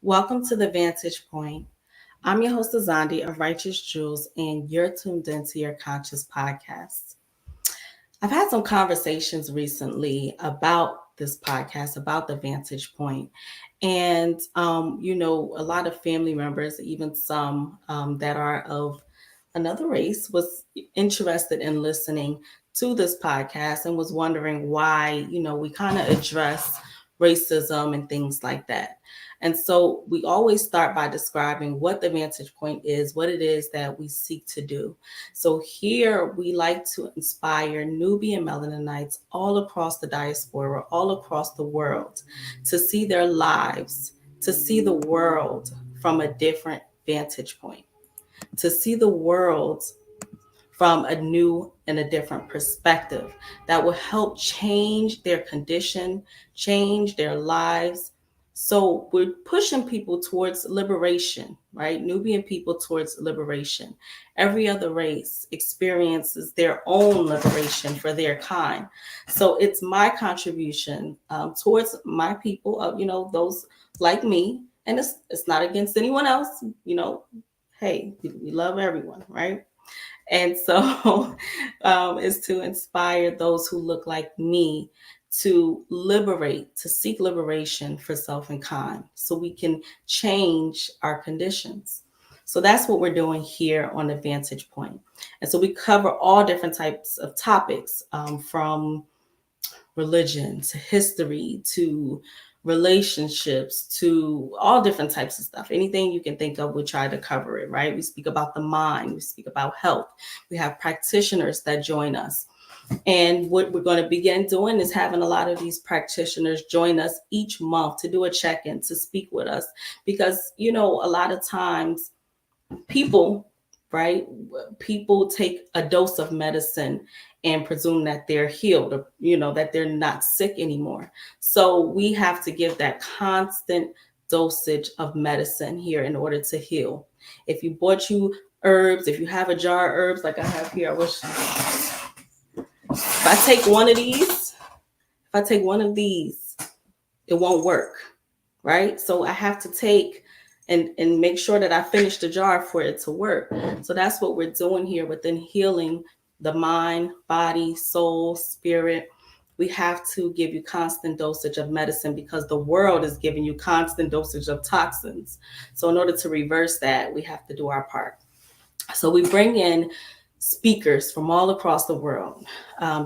Welcome to the Vantage Point. I'm your host, Azandi of Righteous Jewels, and you're tuned into your Conscious Podcast. I've had some conversations recently about this podcast, about the Vantage Point. And, a lot of family members, even some that are of another race, was interested in listening to this podcast and was wondering why, we kind of address racism and things like that. And so we always start by describing what the Vantage Point is, what it is that we seek to do. So here we like to inspire Nubian Melaninites all across the diaspora, all across the world, to see their lives, to see the world from a different vantage point, to see the world from a new and a different perspective that will help change their condition, change their lives. So we're pushing people towards liberation, right? Nubian people towards liberation. Every other race experiences their own liberation for their kind. So it's my contribution towards my people, those like me. And it's not against anyone else, hey, we love everyone, right? And so is to inspire those who look like me to liberate, to seek liberation for self and kind, so we can change our conditions. So that's what we're doing here on the Vantage Point. And so we cover all different types of topics, from religion to history to relationships to all different types of stuff. Anything you can think of, we try to cover it, right? We speak about the mind, we speak about health. We have practitioners that join us. And what we're going to begin doing is having a lot of these practitioners join us each month to do a check-in, to speak with us. Because, a lot of times people, right? People take a dose of medicine and presume that they're healed, or, that they're not sick anymore. So we have to give that constant dosage of medicine here in order to heal. If you bought you herbs, if you have a jar of herbs like I have here, if I take one of these, it won't work, right? So I have to take and make sure that I finish the jar for it to work. So that's what we're doing here within healing the mind, body, soul, spirit. We have to give you constant dosage of medicine because the world is giving you constant dosage of toxins. So in order to reverse that, we have to do our part. So we bring in speakers from all across the world,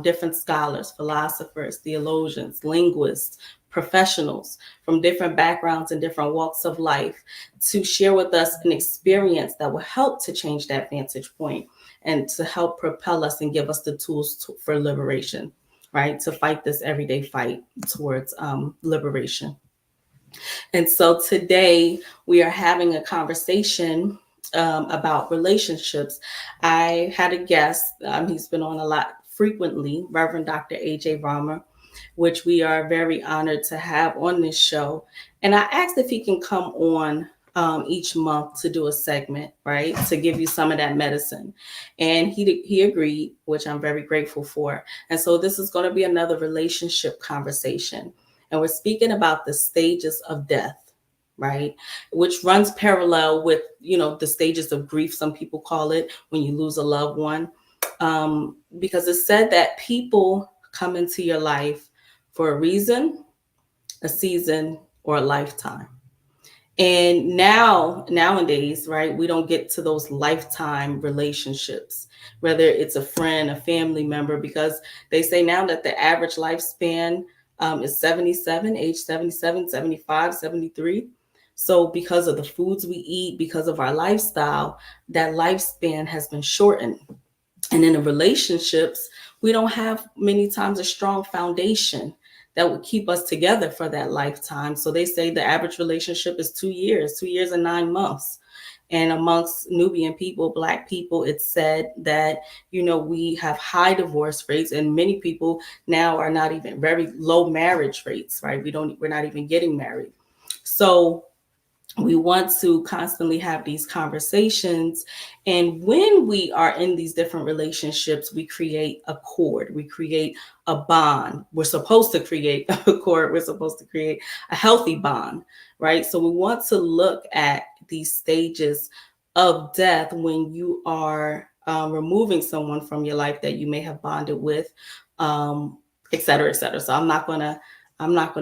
different scholars, philosophers, theologians, linguists, professionals from different backgrounds and different walks of life, to share with us an experience that will help to change that vantage point and to help propel us and give us the tools for liberation, right? To fight this everyday fight towards liberation. And so today we are having a conversation about relationships. I had a guest, he's been on a lot frequently, Reverend Dr. AJ Rama, which we are very honored to have on this show. And I asked if he can come on each month to do a segment, right, to give you some of that medicine. And he agreed, which I'm very grateful for. And so this is going to be another relationship conversation. And we're speaking about the stages of death, right? Which runs parallel with, the stages of grief, some people call it, when you lose a loved one. Because it's said that people come into your life for a reason, a season, or a lifetime. And nowadays, right, we don't get to those lifetime relationships, whether it's a friend, a family member, because they say now that the average lifespan is 77, age 77, 75, 73. So because of the foods we eat, because of our lifestyle, that lifespan has been shortened. And in the relationships, we don't have many times a strong foundation that would keep us together for that lifetime. So they say the average relationship is 2 years and 9 months. And amongst Nubian people, Black people, it's said that, we have high divorce rates, and many people now are not even, very low marriage rates, right? We're not even getting married. So We want to constantly have these conversations. And when we are in these different relationships, we create a cord, we create a bond. We're supposed to create a cord, we're supposed to create a healthy bond, right? So we want to look at these stages of death when you are removing someone from your life that you may have bonded with, et cetera, et cetera. So I'm not going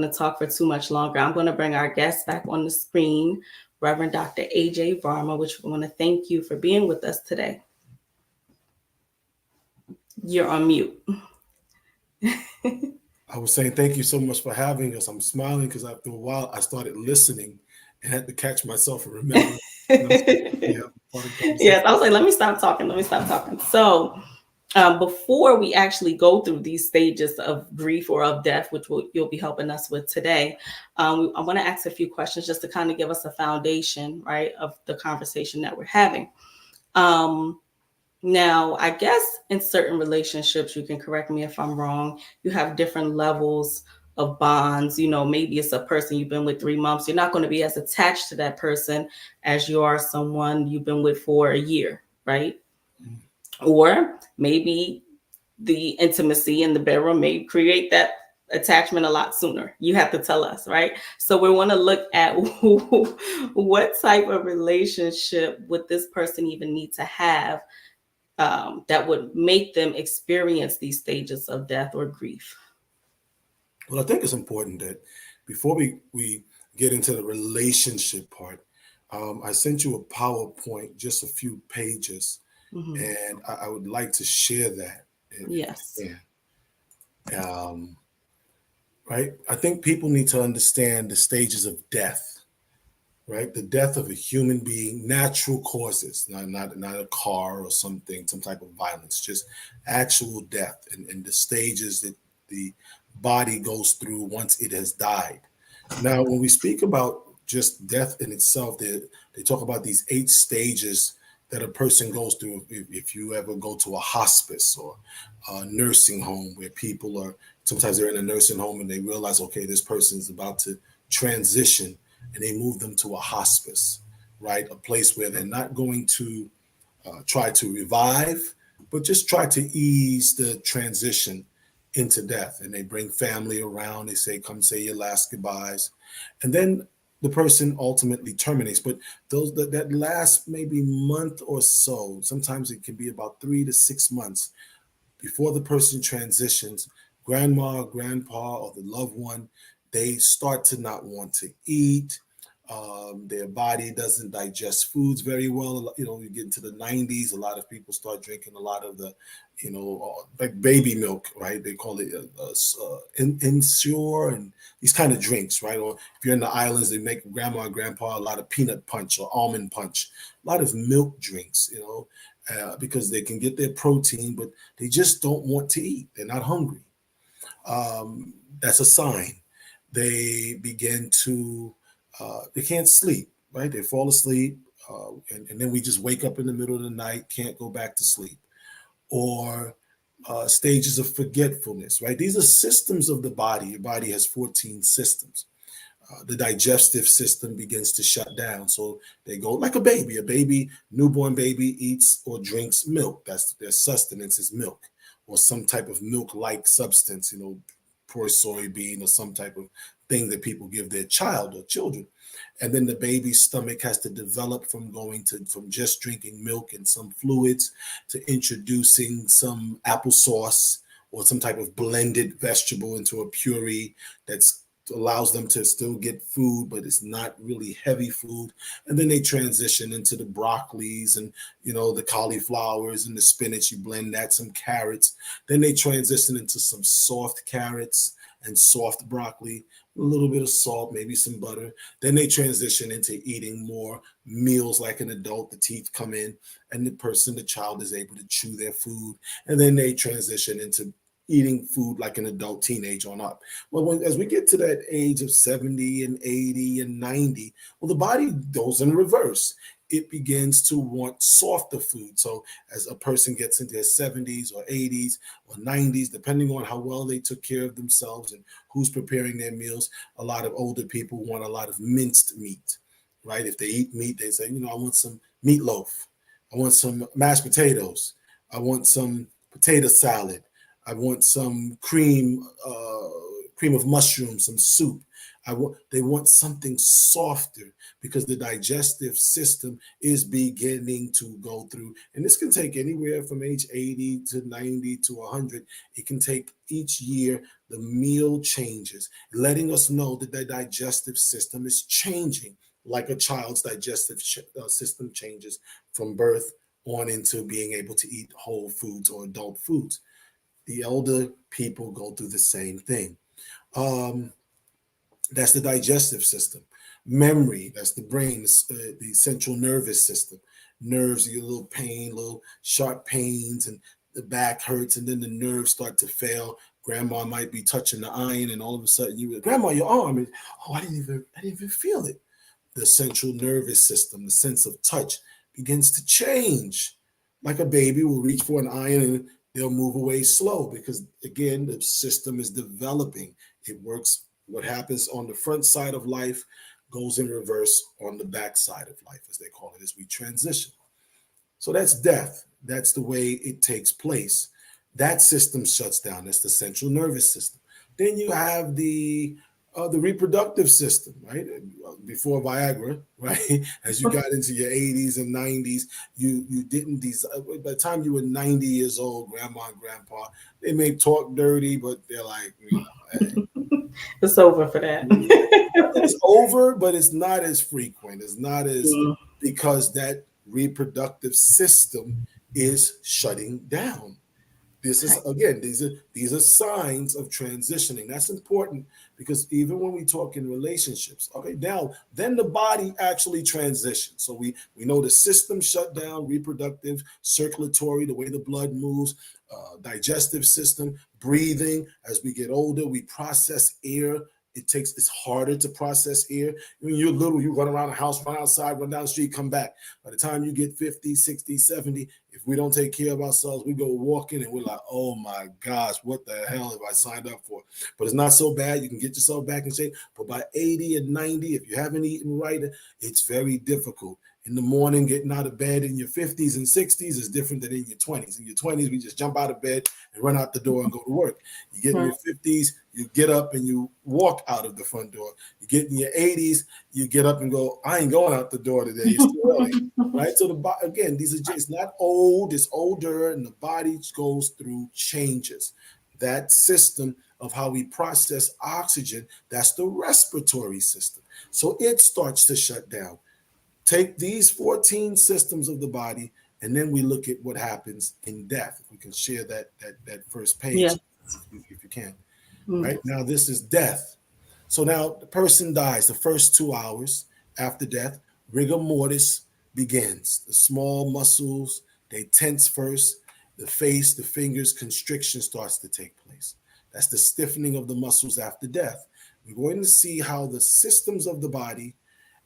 to talk for too much longer. I'm going to bring our guest back on the screen, Reverend Dr. AJ Varma, which we want to thank you for being with us today. You're on mute. I was saying thank you so much for having us. I'm smiling because after a while I started listening and had to catch myself and remember. Yeah, part of the Yes, conversation. I was like, let me stop talking. Let me stop talking. So, before we actually go through these stages of grief or of death, which you'll be helping us with today, I want to ask a few questions just to kind of give us a foundation, right, of the conversation that we're having. Um, Now, I guess in certain relationships, you can correct me if I'm wrong, you have different levels of bonds. Maybe it's a person you've been with 3 months. You're not going to be as attached to that person as you are someone you've been with for a year, right? Or maybe the intimacy in the bedroom may create that attachment a lot sooner. You have to tell us, right? So we want to look at what type of relationship would this person even need to have that would make them experience these stages of death or grief. Well, I think it's important that before we get into the relationship part, I sent you a PowerPoint, just a few pages, Mm-hmm. and I would like to share that if Yes. you can. Right? I think people need to understand the stages of death, right? The death of a human being, natural causes, not a car or something, some type of violence, just actual death and the stages that the body goes through once it has died. Now, when we speak about just death in itself, they talk about these 8 stages that a person goes through if you ever go to a hospice or a nursing home where people are sometimes they're in a nursing home and they realize, okay, this person is about to transition and they move them to a hospice, right? A place where they're not going to try to revive, but just try to ease the transition into death. And they bring family around. They say, come say your last goodbyes. And then the person ultimately terminates. But that last maybe month or so, sometimes it can be about 3 to 6 months before the person transitions, grandma, grandpa, or the loved one, they start to not want to eat. Their body doesn't digest foods very well. You get into the 90s, a lot of people start drinking a lot of the, like baby milk, right? They call it Ensure and these kind of drinks, right? Or if you're in the islands, they make grandma and grandpa a lot of peanut punch or almond punch, a lot of milk drinks, because they can get their protein, but they just don't want to eat. They're not hungry. That's a sign. They begin to, they can't sleep, right? They fall asleep, and then we just wake up in the middle of the night, can't go back to sleep. Or stages of forgetfulness, right? These are systems of the body. Your body has 14 systems. The digestive system begins to shut down. So they go like a baby. A baby, newborn baby eats or drinks milk. That's their sustenance is milk or some type of milk-like substance, poor soybean or some type of thing that people give their child or children. And then the baby's stomach has to develop from just drinking milk and some fluids to introducing some applesauce or some type of blended vegetable into a puree that's allows them to still get food, but it's not really heavy food. And then they transition into the broccolis and the cauliflowers and the spinach. You blend that, some carrots. Then they transition into some soft carrots and soft broccoli, a little bit of salt, maybe some butter. Then they transition into eating more meals like an adult. The teeth come in, and the child is able to chew their food. And then they transition into eating food like an adult, teenage on up. Well, as we get to that age of 70 and 80 and 90, well, the body goes in reverse. It begins to want softer food. So as a person gets into their 70s or 80s or 90s, depending on how well they took care of themselves and who's preparing their meals, a lot of older people want a lot of minced meat, right? If they eat meat, they say, I want some meatloaf. I want some mashed potatoes. I want some potato salad. I want some cream of mushroom, some soup. They want something softer because the digestive system is beginning to go through, and this can take anywhere from age 80 to 90 to 100. It can take each year. The meal changes, letting us know that the digestive system is changing, like a child's digestive system changes from birth on into being able to eat whole foods or adult foods. The elder people go through the same thing. Um, that's the digestive system. Memory, that's the brain, the central nervous system. Nerves, you get a little pain, little sharp pains, and the back hurts, and then the nerves start to fail. Grandma might be touching the iron, and all of a sudden Grandma, your arm, and I didn't even feel it. The central nervous system, the sense of touch, begins to change. Like a baby will reach for an iron and they'll move away slow because, again, the system is developing. It works. What happens on the front side of life goes in reverse on the back side of life, as they call it, as we transition. So that's death. That's the way it takes place. That system shuts down. That's the central nervous system. Then you have the reproductive system, right? Before Viagra, right? As you got into your 80s and 90s, you didn't desire. By the time you were 90 years old, grandma and grandpa, they may talk dirty, but they're like, hey. It's over for that. It's over, but it's not as frequent. It's not as because that reproductive system is shutting down. This is, again, these are signs of transitioning. That's important because even when we talk in relationships, okay, now then the body actually transitions. So we know the system shut down, reproductive, circulatory, the way the blood moves, digestive system, breathing. As we get older, we process air. It's harder to process air. When you're little, you run around the house, run outside, run down the street, come back. By the time you get 50, 60, 70, if we don't take care of ourselves, we go walking and we're like, oh my gosh, what the hell have I signed up for? But it's not so bad. You can get yourself back in shape. But by 80 and 90, if you haven't eaten right, it's very difficult. In the morning, getting out of bed in your 50s and 60s is different than in your 20s. In your 20s, we just jump out of bed and run out the door and go to work. You get in your 50s, you get up and you walk out of the front door. You get in your 80s, you get up and go, I ain't going out the door today. It's too early, right? So again, it's not old, it's older, and the body goes through changes. That system of how we process oxygen, that's the respiratory system. So it starts to shut down. Take these 14 systems of the body, and then we look at what happens in death. If we can share that first page, if you can. Right now, this is death. So now the person dies. The first 2 hours after death, rigor mortis begins. The small muscles, they tense first. The face, the fingers, constriction starts to take place. That's the stiffening of the muscles after death. We're going to see how the systems of the body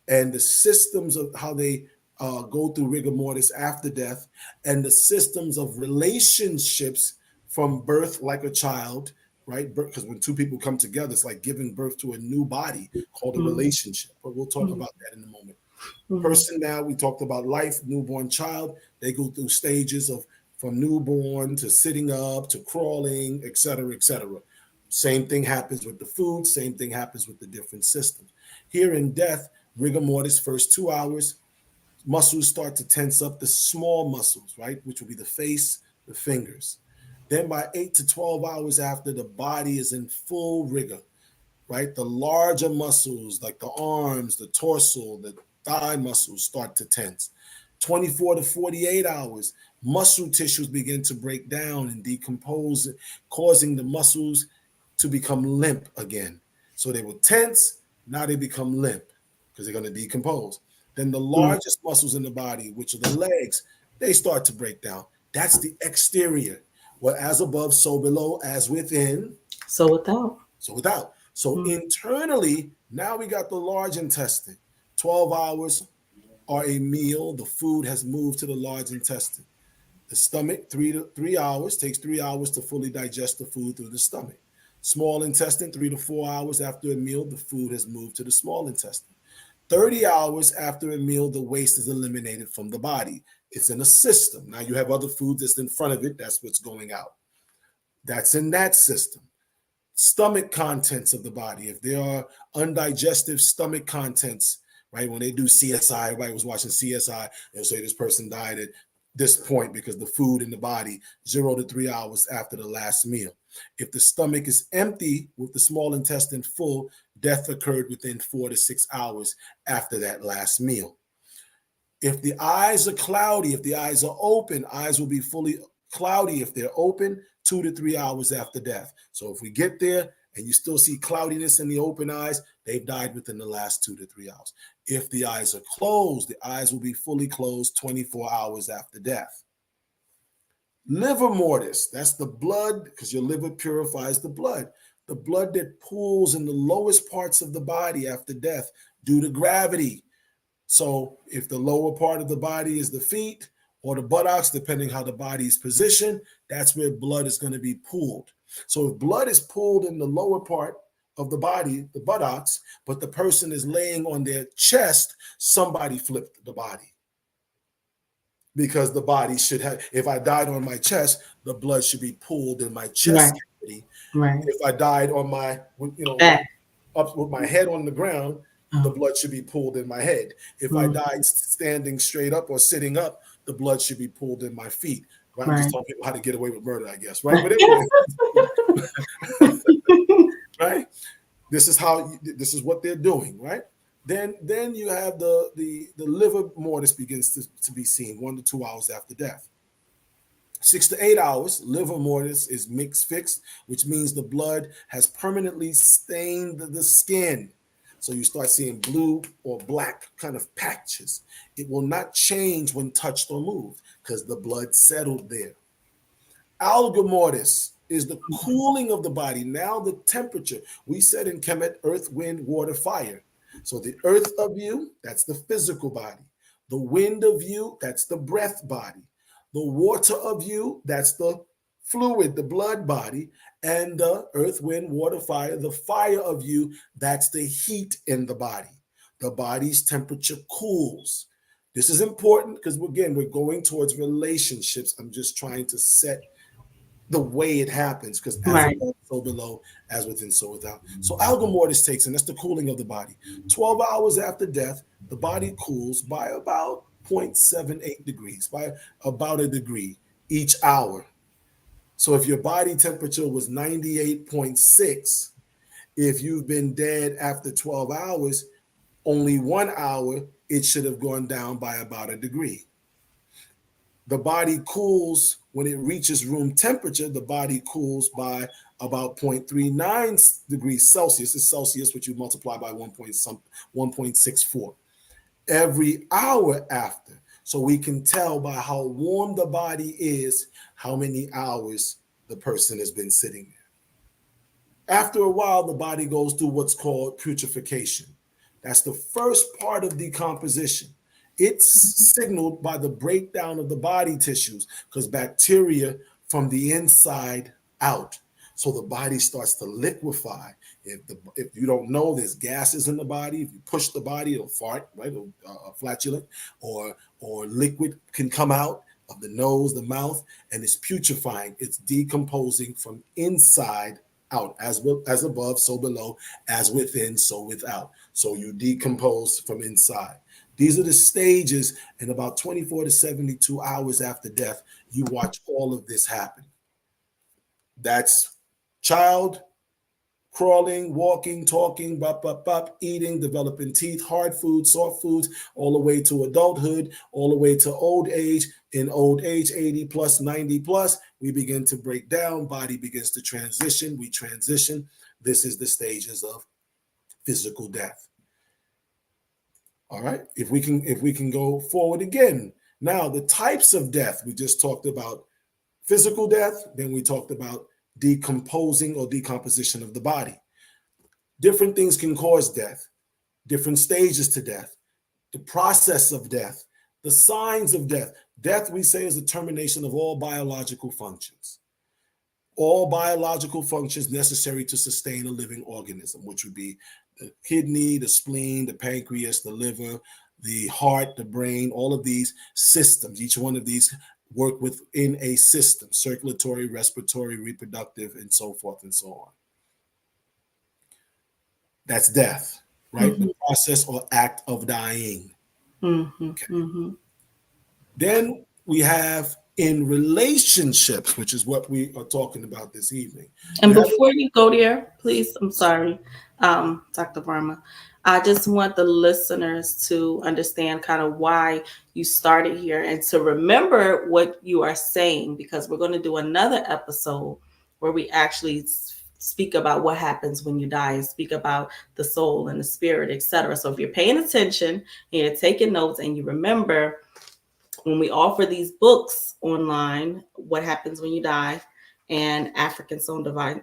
and the systems of how they go through rigor mortis after death, and the systems of relationships from birth, like a child, right? Because when two people come together, it's like giving birth to a new body called a relationship. But we'll talk about that in a moment. Person now, we talked about life, newborn child. They go through stages of from newborn to sitting up to crawling, et cetera, et cetera. Same thing happens with the food. Same thing happens with the different systems. Here in death, rigor mortis, first 2 hours, muscles start to tense up, the small muscles, right, which will be the face, the fingers. Then by 8 to 12 hours after, the body is in full rigor, right? The larger muscles like the arms, the torso, the thigh muscles start to tense. 24 to 48 hours, muscle tissues begin to break down and decompose, causing the muscles to become limp again. So they were tense, now they become limp because they're going to decompose. Then the largest muscles in the body, which are the legs, they start to break down. That's the exterior. Well, as above, so below, as within, so without. So without. So internally, now we got the large intestine. 12 hours are a meal. The food has moved to the large intestine. The stomach, 3 hours, takes 3 hours to fully digest the food through the stomach. Small intestine, 3 to 4 hours after a meal, the food has moved to the small intestine. 30 hours after a meal, the waste is eliminated from the body. It's in a system. Now you have other food that's in front of it. That's what's going out. That's in that system. Stomach contents of the body. If there are undigested stomach contents, right? When they do CSI, everybody was watching CSI, they'll say this person died at this point because the food in the body 0 to 3 hours after the last meal. If the stomach is empty with the small intestine full, death occurred within 4 to 6 hours after that last meal. If the eyes are cloudy, if the eyes are open, eyes will be fully cloudy if they're open 2 to 3 hours after death. So if we get there and you still see cloudiness in the open eyes, they've died within the last 2 to 3 hours. If the eyes are closed, the eyes will be fully closed 24 hours after death. Livor mortis, that's the blood, because your liver purifies the blood that pools in the lowest parts of the body after death due to gravity. So if the lower part of the body is the feet or the buttocks, depending how the body is positioned, that's where blood is going to be pooled. So if blood is pooled in the lower part of the body, the buttocks, but the person is laying on their chest, somebody flipped the body. Because the body should have, if I died on my chest, the blood should be pooled in my chest cavity. Right. If I died on my, up with my head on the ground, the blood should be pooled in my head. If I died standing straight up or sitting up, the blood should be pooled in my feet. Right? I'm just telling people how to get away with murder, I guess. Right? But anyway, right? This is what they're doing, right? Then you have the livor mortis begins to be seen 1 to 2 hours after death. 6 to 8 hours, livor mortis is mixed fixed, which means the blood has permanently stained the skin. So you start seeing blue or black kind of patches. It will not change when touched or moved because the blood settled there. Alga mortis is the cooling of the body. Now the temperature, we said in Kemet, earth, wind, water, fire. So the earth of you, that's the physical body. The wind of you, that's the breath body. The water of you, that's the fluid, the blood body. And the earth, wind, water, fire, the fire of you, that's the heat in the body. The body's temperature cools. This is important because, again, we're going towards relationships. I'm just trying to set the way it happens, because as above, so below, as within, so without. So alga mortis takes, and that's the cooling of the body. 12 hours after death, the body cools by about 0.78 degrees, by about a degree each hour. So if your body temperature was 98.6, if you've been dead after 12 hours, only 1 hour, it should have gone down by about a degree. The body cools when it reaches room temperature. The body cools by about 0.39 degrees Celsius. It's Celsius, which you multiply by 1.64 every hour after. So we can tell by how warm the body is how many hours the person has been sitting there. After a while, the body goes through what's called putrefaction. That's the first part of decomposition. It's signaled by the breakdown of the body tissues because bacteria from the inside out. So the body starts to liquefy. If you don't know, there's gases in the body. If you push the body, it'll fart, right? Flatulent or liquid can come out of the nose, the mouth, and it's putrefying. It's decomposing from inside out, as above, so below, as within, so without. So you decompose from inside. These are the stages, and about 24 to 72 hours after death, you watch all of this happen. That's child, crawling, walking, talking, eating, developing teeth, hard foods, soft foods, all the way to adulthood, all the way to old age. In old age, 80 plus, 90 plus, we begin to break down. Body begins to transition. We transition. This is the stages of physical death. All right. If we can go forward again. Now, the types of death, we just talked about physical death. Then we talked about decomposing or decomposition of the body. Different things can cause death, different stages to death, the process of death, the signs of death. Death, we say, is the termination of all biological functions. All biological functions necessary to sustain a living organism, which would be the kidney, the spleen, the pancreas, the liver, the heart, the brain, all of these systems, each one of these work within a system: circulatory, respiratory, reproductive, and so forth and so on. That's death, right? Mm-hmm. The process or act of dying. Mm-hmm. Okay. Mm-hmm. Then we have in relationships, which is what we are talking about this evening. And You have before you go there, please, I'm sorry, Dr. Verma, I just want the listeners to understand kind of why you started here and to remember what you are saying, because we're going to do another episode where we actually speak about what happens when you die and speak about the soul and the spirit, etc. So if you're paying attention and you're taking notes and you remember, when we offer these books online, What Happens When You Die and African Soul, Divine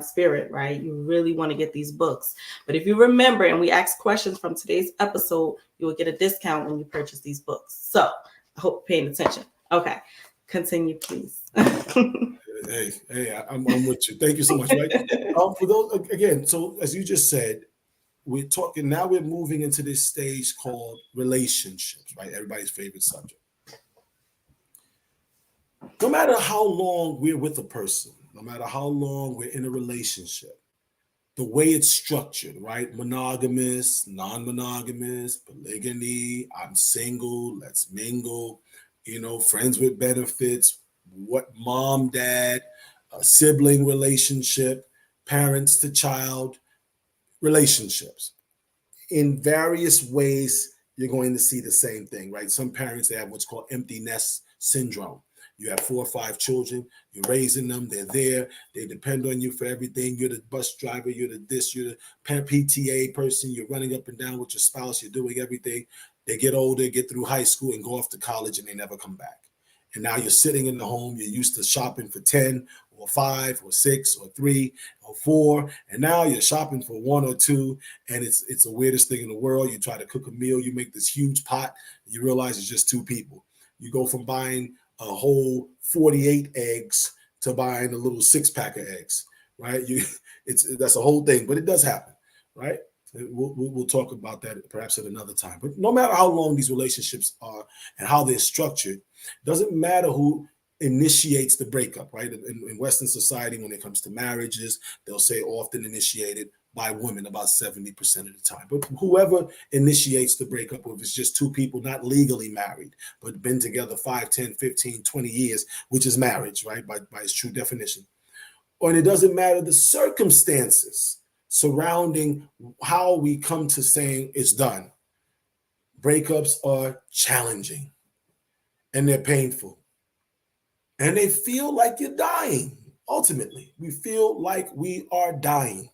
Spirit, right? You really want to get these books. But if you remember, and we ask questions from today's episode, you will get a discount when you purchase these books. So I hope you're paying attention. Okay, continue, please. Hey, I'm with you. Thank you so much. Right. For those, again, so as you just said, we're talking now. We're moving into this stage called relationships, right? Everybody's favorite subject. No matter how long we're with a person, no matter how long we're in a relationship, the way it's structured, right? Monogamous, non-monogamous, polygamy, I'm single, let's mingle, friends with benefits, what mom, dad, sibling relationship, parents to child relationships. In various ways, you're going to see the same thing, right? Some parents, they have what's called empty nest syndrome. You have 4 or 5 children, you're raising them, they're there, they depend on you for everything. You're the bus driver, you're the PTA person, you're running up and down with your spouse, you're doing everything. They get older, get through high school and go off to college, and they never come back. And now you're sitting in the home, you're used to shopping for 10 or 5 or 6 or 3 or 4, and now you're shopping for 1 or 2, and it's the weirdest thing in the world. You try to cook a meal, you make this huge pot, you realize it's just 2 people. You go from buying a whole 48 eggs to buying a little 6-pack of eggs, right? That's a whole thing, but it does happen, right? We'll talk about that perhaps at another time. But no matter how long these relationships are and how they're structured, doesn't matter who initiates the breakup, right? In Western society, when it comes to marriages, they'll say often initiated by women about 70% of the time. But whoever initiates the breakup, or if it's just 2 people not legally married, but been together 5, 10, 15, 20 years, which is marriage, right? By its true definition. And it doesn't matter the circumstances surrounding how we come to saying it's done. Breakups are challenging and they're painful. And they feel like you're dying. Ultimately, we feel like we are dying.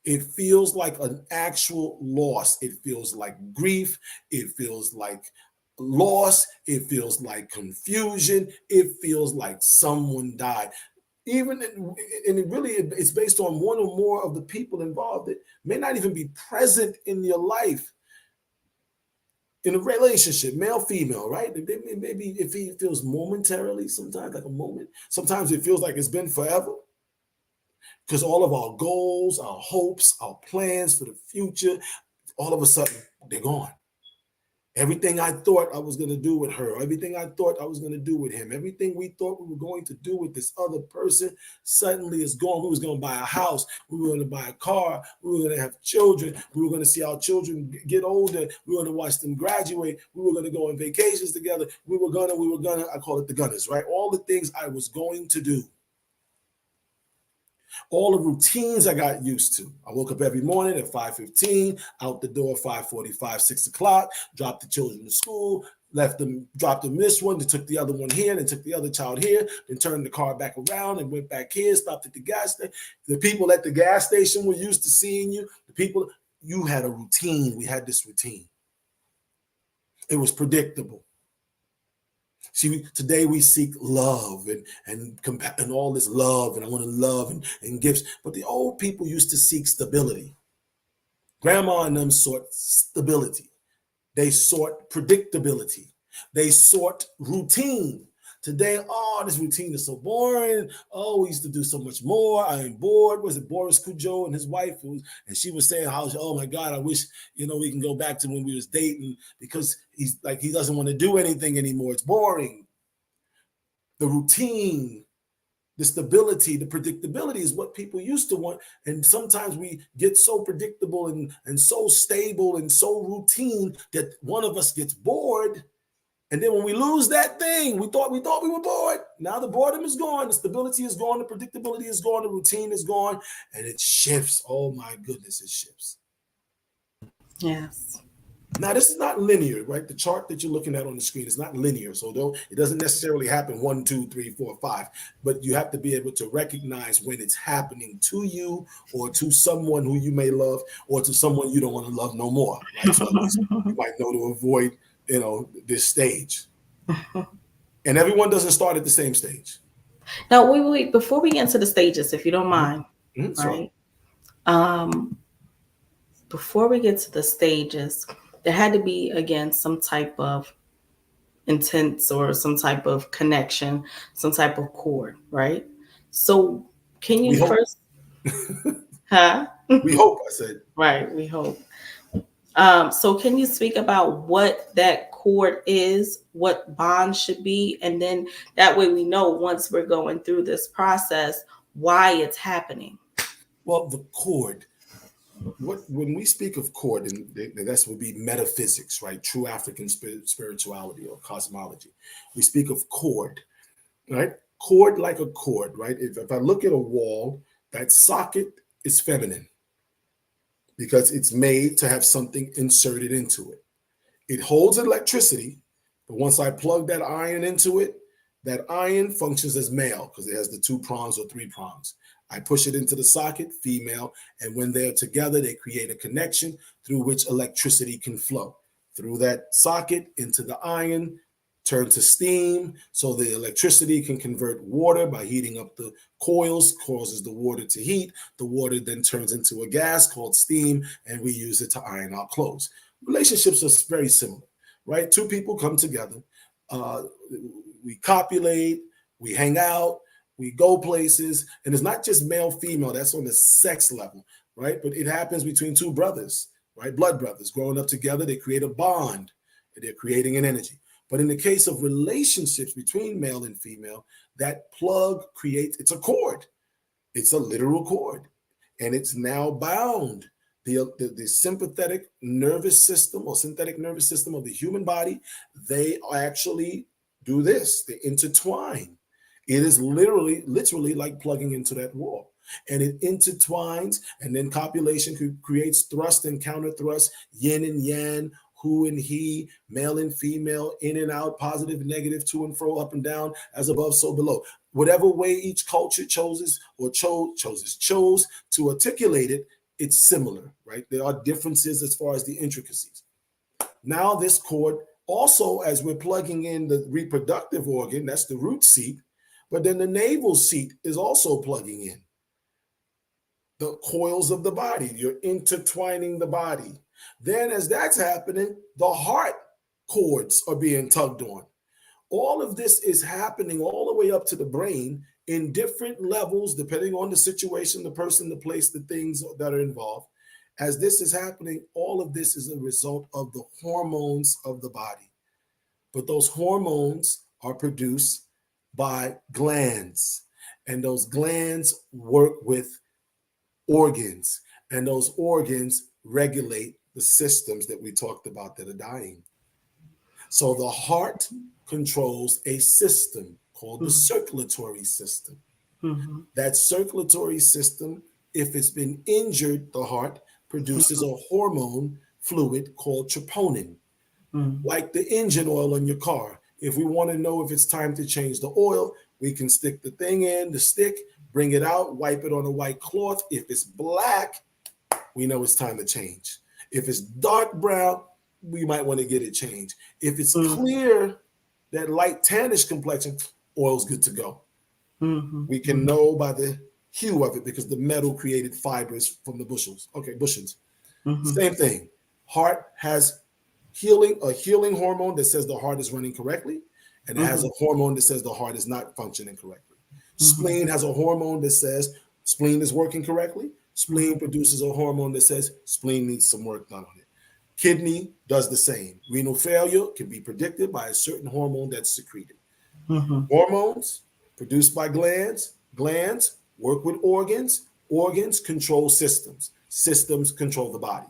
It feels like an actual loss. It feels like grief. It feels like loss. It feels like confusion. It feels like someone died. It's based on one or more of the people involved that may not even be present in your life. In a relationship, male, female, right? Maybe if he feels momentarily, sometimes like a moment, sometimes it feels like it's been forever. Because all of our goals, our hopes, our plans for the future, all of a sudden, they're gone. Everything I thought I was going to do with her, everything I thought I was going to do with him, everything we thought we were going to do with this other person suddenly is gone. We was going to buy a house. We were going to buy a car. We were going to have children. We were going to see our children get older. We were going to watch them graduate. We were going to go on vacations together. We were going to, I call it the gunners, right? All the things I was going to do. All the routines I got used to. I woke up every morning at 5:15, out the door 5:45, 6 o'clock, dropped the children to school, left them, dropped them this one, then took the other one here, then took the other child here, then turned the car back around and went back here, stopped at the gas station. The people at the gas station were used to seeing you. You had a routine. We had this routine. It was predictable. See, today we seek love and all this love, and I want to love and gifts. But the old people used to seek stability. Grandma and them sought stability. They sought predictability. They sought routine. Today, oh, this routine is so boring. Oh, we used to do so much more. I am bored. Was it Boris Cujo and his wife? And she was saying how, oh my God, I wish, we can go back to when we was dating, because he's like, he doesn't want to do anything anymore. It's boring. The routine, the stability, the predictability is what people used to want. And sometimes we get so predictable and so stable and so routine that one of us gets bored. And then when we lose that thing, we thought we were bored. Now the boredom is gone, the stability is gone, the predictability is gone, the routine is gone, and it shifts. Oh my goodness, it shifts. Yes. Now this is not linear, right? The chart that you're looking at on the screen is not linear, so it doesn't necessarily happen 1, 2, 3, 4, 5. But you have to be able to recognize when it's happening to you, or to someone who you may love, or to someone you don't want to love no more. Right? So at least you might know to avoid this stage. And everyone doesn't start at the same stage. Now, wait, before we get into the stages, if you don't mind, right? Before we get to the stages, there had to be, again, some type of intense or some type of connection, some type of chord, right? So can you first... Huh? We hope, I said. Right, we hope. So can you speak about what that chord is, what bond should be, and then that way we know once we're going through this process why it's happening? Well, the chord, when we speak of chord, and that would be metaphysics, right? True African spirituality or cosmology. We speak of chord, right? Chord like a chord, right? If I look at a wall, that socket is feminine, because it's made to have something inserted into it. It holds electricity, but once I plug that iron into it, that iron functions as male because it has the 2 prongs or 3 prongs. I push it into the socket, female, and when they're together, they create a connection through which electricity can flow. Through that socket into the iron, turn to steam, so the electricity can convert water by heating up the coils, causes the water to heat. The water then turns into a gas called steam, and we use it to iron our clothes. Relationships are very similar, right? 2 people come together, we copulate, we hang out, we go places, and it's not just male, female, that's on the sex level, right? But it happens between 2 brothers, right? Blood brothers growing up together, they create a bond, and they're creating an energy. But in the case of relationships between male and female, that plug creates, it's a cord. It's a literal cord. And it's now bound. The sympathetic nervous system or synthetic nervous system of the human body, they actually do this. They intertwine. It is literally like plugging into that wall. And it intertwines, and then copulation creates thrust and counter thrust, yin and yang, who and he, male and female, in and out, positive and negative, to and fro, up and down, as above, so below. Whatever way each culture chose to articulate it, it's similar, right? There are differences as far as the intricacies. Now this cord also, as we're plugging in the reproductive organ, that's the root seat, but then the navel seat is also plugging in. The coils of the body, you're intertwining the body. Then as that's happening, the heart cords are being tugged on. All of this is happening all the way up to the brain in different levels, depending on the situation, the person, the place, the things that are involved. As this is happening, all of this is a result of the hormones of the body. But those hormones are produced by glands, and those glands work with organs, and those organs regulate the systems that we talked about that are dying. So the heart controls a system called the circulatory system. That circulatory system, if it's been injured, the heart produces a hormone fluid called troponin, like the engine oil in your car. If we want to know if it's time to change the oil, we can stick the thing in, the stick, bring it out, wipe it on a white cloth. If it's black, we know it's time to change. If it's dark brown, we might want to get it changed. If it's clear, that light tannish complexion, oil's good to go. We can know by the hue of it because the metal created fibers from the bushels. Okay, bushings. Same thing. Heart has a healing hormone that says the heart is running correctly. and it has a hormone that says the heart is not functioning correctly. Spleen has a hormone that says spleen is working correctly. Spleen produces a hormone that says spleen needs some work done on it. Kidney does the same. Renal failure can be predicted by a certain hormone that's secreted. Hormones produced by glands. Glands work with organs. Organs control systems. Systems control the body.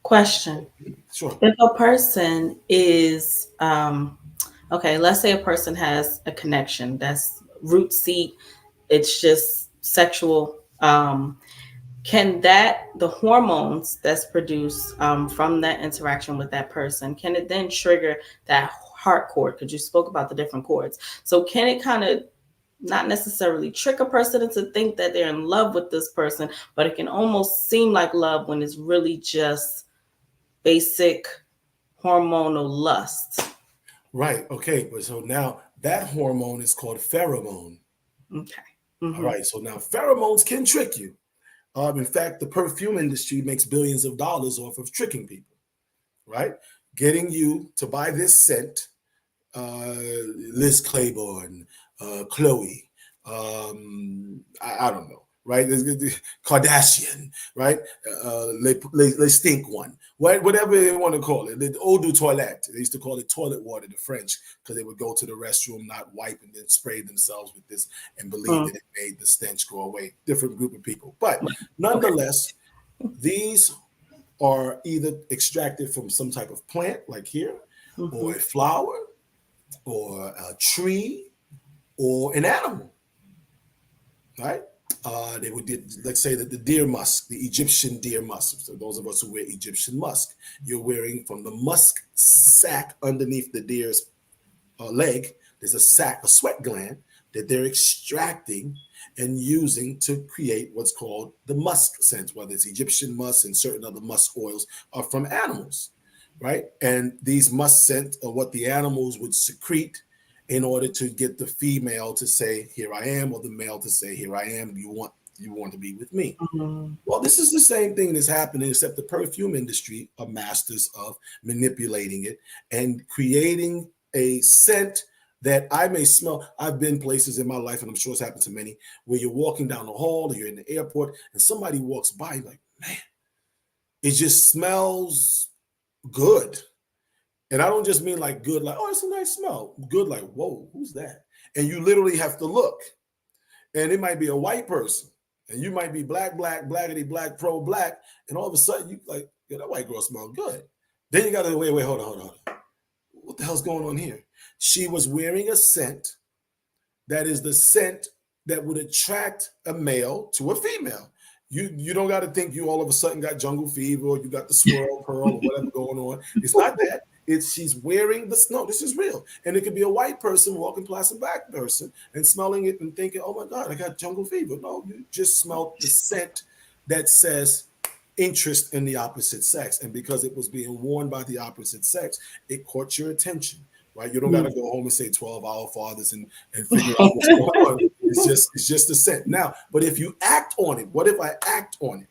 Question. Sure. If a person is, okay, let's say a person has a connection that's root seat, it's just sexual. Can the hormones that's produced from that interaction with that person, can it then trigger that heart chord? Because you spoke about the different chords. So can it kind of not necessarily trick a person into think that they're in love with this person, but it can almost seem like love when it's really just basic hormonal lust? Right. Okay. But so now that hormone is called pheromone. Okay. All right. So now pheromones can trick you. In fact, the perfume industry makes billions of dollars off of tricking people, right? Getting you to buy this scent, Liz Claiborne, Chloe, I don't know, right? Kardashian, right? Les Stink one, right? Whatever they want to call it. The eau de toilette. They used to call it toilet water, the French, because they would go to the restroom, not wipe, and then spray themselves with this and believe that it made the stench go away. Different group of people. But nonetheless, these are either extracted from some type of plant, like here, or a flower, or a tree, or an animal, right? They would, let's say that the deer musk, the Egyptian deer musk. So those of us who wear Egyptian musk, you're wearing from the musk sac underneath the deer's leg. There's a sac, a sweat gland that they're extracting and using to create what's called the musk scent, whether it's Egyptian musk and certain other musk oils are from animals, right? And these musk scent are what the animals would secrete in order to get the female to say, here I am, or the male to say, here I am, you want to be with me. Well, this is the same thing that's happening, except the perfume industry are masters of manipulating it and creating a scent that I may smell. I've been places in my life, and I'm sure it's happened to many, where you're walking down the hall or you're in the airport and somebody walks by, like, man, it just smells good. And I don't just mean like good, like, oh, it's a nice smell. Good, like, whoa, who's that? And you literally have to look. And it might be a white person. And you might be black, blackity, black, pro-black. And all of a sudden, you like, yeah, that white girl smells good. Then you got to, wait, hold on. What the hell's going on here? She was wearing a scent that is the scent that would attract a male to a female. You don't got to think you all of a sudden got jungle fever or you got the swirl pearl or whatever going on. It's not that. She's wearing this. No, this is real. And it could be a white person walking past a black person and smelling it and thinking, oh my God, I got jungle fever. No, you just smelled the scent that says interest in the opposite sex. And because it was being worn by the opposite sex, it caught your attention, right? You don't got to go home and say 12 Our Fathers and figure out what's going on. It's just a scent. Now, but if you act on it, what if I act on it?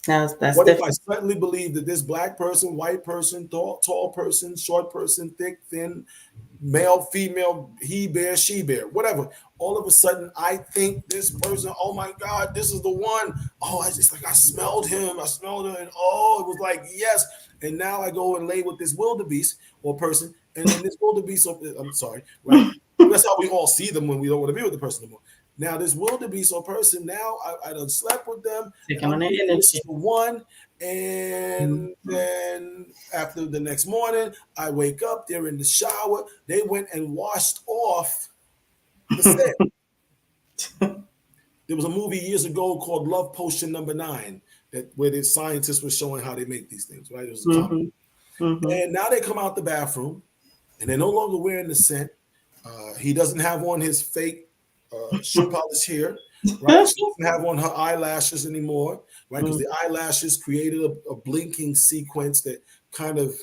That's what different. If I suddenly believe that this black person, white person, tall person, short person, thick, thin, male, female, he bear, she bear, whatever. All of a sudden, I think this person, oh my God, this is the one. Oh, it's like I smelled him. I smelled her. And oh, it was like, yes. And now I go and lay with this wildebeest or person. And then this wildebeest, I'm sorry, right? That's how we all see them when we don't want to be with the person anymore. Now, this wildebeest or person, now I done slept with them. This is the one. And then after the next morning, I wake up, they're in the shower. They went and washed off the scent. There was a movie years ago called Love Potion Number 9, where the scientists were showing how they make these things, right? It was a comedy. And now they come out the bathroom, and they're no longer wearing the scent. He doesn't have on his fake shoe polish here, right? She doesn't have on her eyelashes anymore, right? Because the eyelashes created a blinking sequence that kind of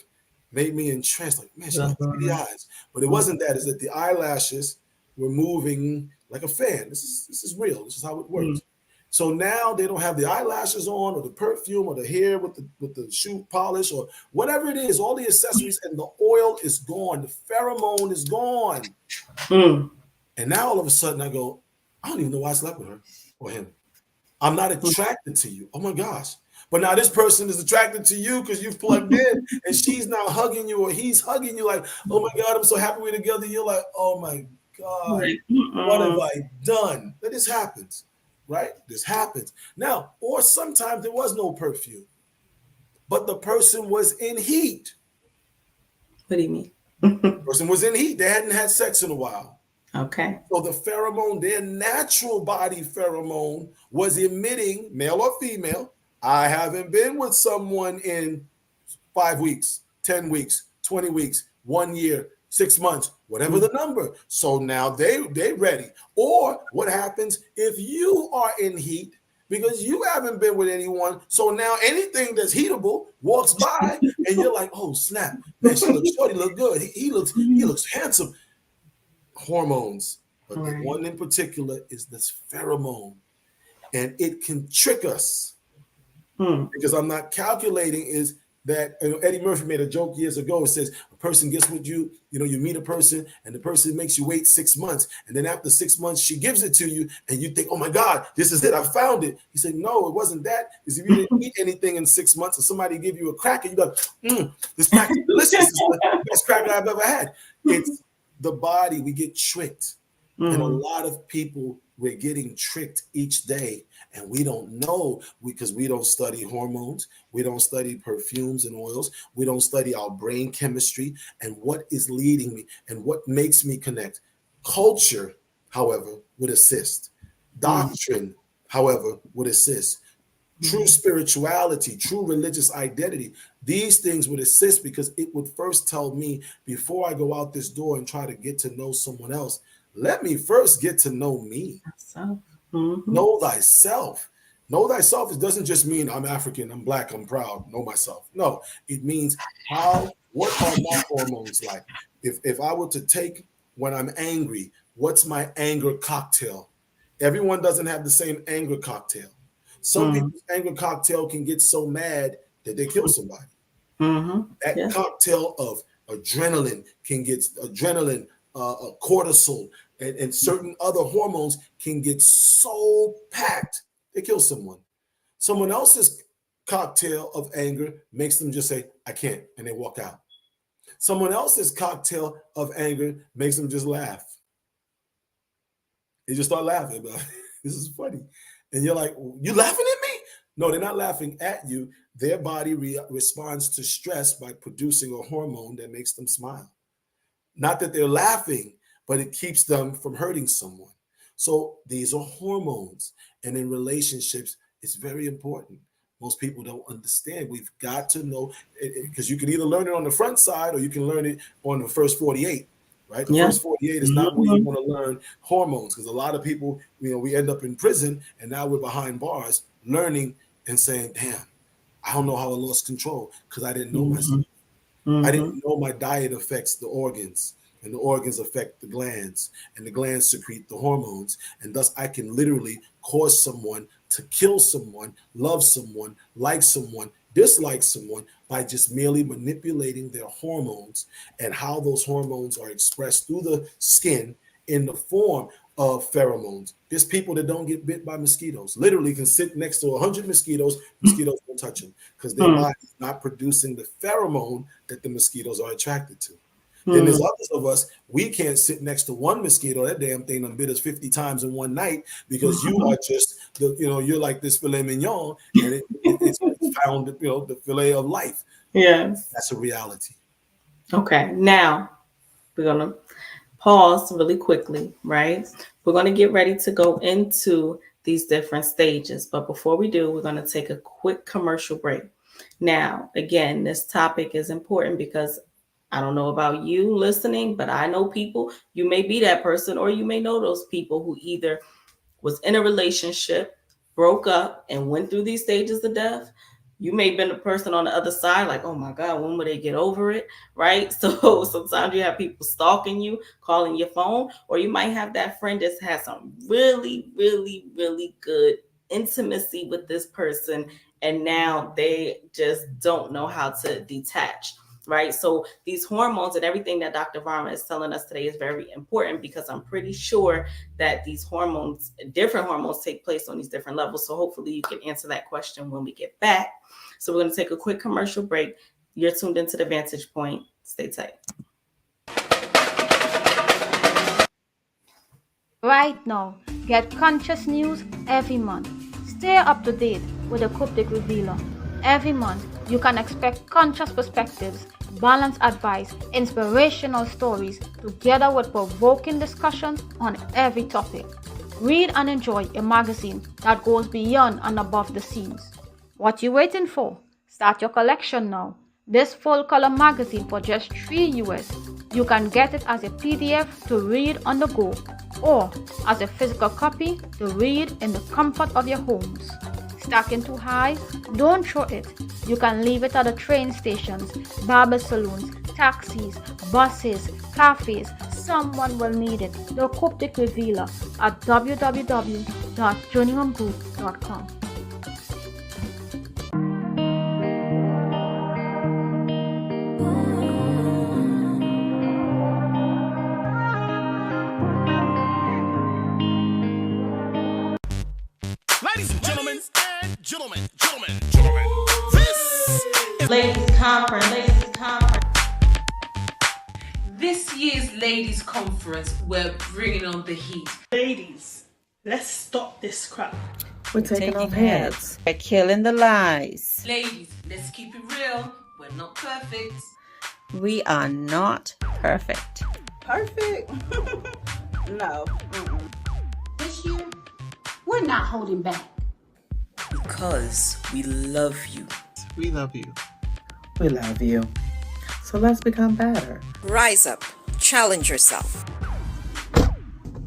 made me entranced. Like, man, she got pretty eyes. But it wasn't that. It's that the eyelashes were moving like a fan. This is real. This is how it works. So now they don't have the eyelashes on, or the perfume, or the hair with the shoe polish, or whatever it is, all the accessories, and the oil is gone. The pheromone is gone. Mm. And now all of a sudden I go, I don't even know why I slept with her or him. I'm not attracted to you. Oh my gosh. But now this person is attracted to you because you've plugged in, and she's now hugging you, or he's hugging you like, oh my God, I'm so happy we're together. You're like, oh my God, what have I done? That this happens, right? This happens. Now, or sometimes there was no perfume, but the person was in heat. What do you mean? The person was in heat. They hadn't had sex in a while. Okay. So the pheromone, their natural body pheromone, was emitting, male or female. I haven't been with someone in 5 weeks, 10 weeks, 20 weeks, 1 year, 6 months, whatever the number. So now they ready. Or what happens if you are in heat because you haven't been with anyone? So now anything that's heatable walks by, and you're like, oh snap, man, she looks shorty, look good. He looks handsome. Hormones, but the one in particular is this pheromone, and it can trick us because I'm not calculating. Is that Eddie Murphy made a joke years ago? It says a person gets with you, you meet a person, and the person makes you wait 6 months, and then after 6 months she gives it to you, and you think, oh my God, this is it, I found it. He said, no, it wasn't that. Because if you didn't eat anything in 6 months, and somebody give you a cracker, you go, this cracker is delicious. It's the best cracker I've ever had. It's the body. We get tricked, and a lot of people, we're getting tricked each day, and we don't know because we don't study hormones, we don't study perfumes and oils, we don't study our brain chemistry and what is leading me and what makes me connect. Culture, however, would assist. Doctrine, however, would assist. True spirituality, true religious identity, these things would assist because it would first tell me, before I go out this door and try to get to know someone else, let me first get to know me. Know thyself. Know thyself. It doesn't just mean I'm African, I'm Black, I'm proud, know myself. No, it means what are my hormones like? If I were to take, when I'm angry, what's my anger cocktail? Everyone doesn't have the same anger cocktail. Some people's anger cocktail can get so mad that they kill somebody. That cocktail of adrenaline can get cortisol, and certain other hormones can get so packed they kill someone. Someone else's cocktail of anger makes them just say, I can't, and they walk out. Someone else's cocktail of anger makes them just laugh. They just start laughing. This is funny. And you're like, you laughing at me? No, they're not laughing at you. Their body responds to stress by producing a hormone that makes them smile. Not that they're laughing, but it keeps them from hurting someone. So these are hormones. And in relationships, it's very important. Most people don't understand. We've got to know, because you can either learn it on the front side or you can learn it on the first 48. Right? The first 48 is not where you want to learn hormones, because a lot of people, we end up in prison, and now we're behind bars learning and saying, damn, I don't know how I lost control because I didn't know myself. I didn't know my diet affects the organs, and the organs affect the glands, and the glands secrete the hormones. And thus I can literally cause someone to kill someone, love someone, like someone, dislike someone by just merely manipulating their hormones and how those hormones are expressed through the skin in the form of pheromones. There's people that don't get bit by mosquitoes, literally can sit next to 100 mosquitoes don't touch them because their body is not producing the pheromone that the mosquitoes are attracted to. Then there's others of us, we can't sit next to one mosquito. That damn thing done bit us 50 times in one night because you are just, you're like this filet mignon, and it's found, the filet of life. Yes. That's a reality. Okay. Now we're going to pause really quickly, right? We're going to get ready to go into these different stages. But before we do, we're going to take a quick commercial break. Now, again, this topic is important because I don't know about you listening, but I know people, you may be that person, or you may know those people who either was in a relationship, broke up, and went through these stages of death. You may have been the person on the other side, like, oh my God, when will they get over it? Right? So sometimes you have people stalking you, calling your phone, or you might have that friend that has some really, really, really good intimacy with this person, and now they just don't know how to detach. Right. So these hormones and everything that Dr. Varma is telling us today is very important, because I'm pretty sure that these hormones, different hormones, take place on these different levels. So hopefully you can answer that question when we get back. So we're going to take a quick commercial break. You're tuned into the Vantage Point. Stay tight. Right now, get conscious news every month. Stay up to date with the Cryptic Revealer. Every month, you can expect conscious perspectives, balanced advice, inspirational stories, together with provoking discussions on every topic. Read and enjoy a magazine that goes beyond and above the scenes. What you waiting for? Start your collection now. This full-color magazine for just $3 US. You can get it as a PDF to read on the go, or as a physical copy to read in the comfort of your homes. Stacking too high? Don't throw it. You can leave it at the train stations, barber salons, taxis, buses, cafes. Someone will need it. The Cryptic Revealer at www.journeyhomegroup.com. Ladies Conference. This year's Ladies Conference, we're bringing on the heat. Ladies, let's stop this crap. We're taking off heads. We're killing the lies. Ladies, let's keep it real. We're not perfect. We are not perfect. Perfect? No. This year, we're not holding back. Because we love you. We love you. We love you. So let's become better. Rise up. Challenge yourself.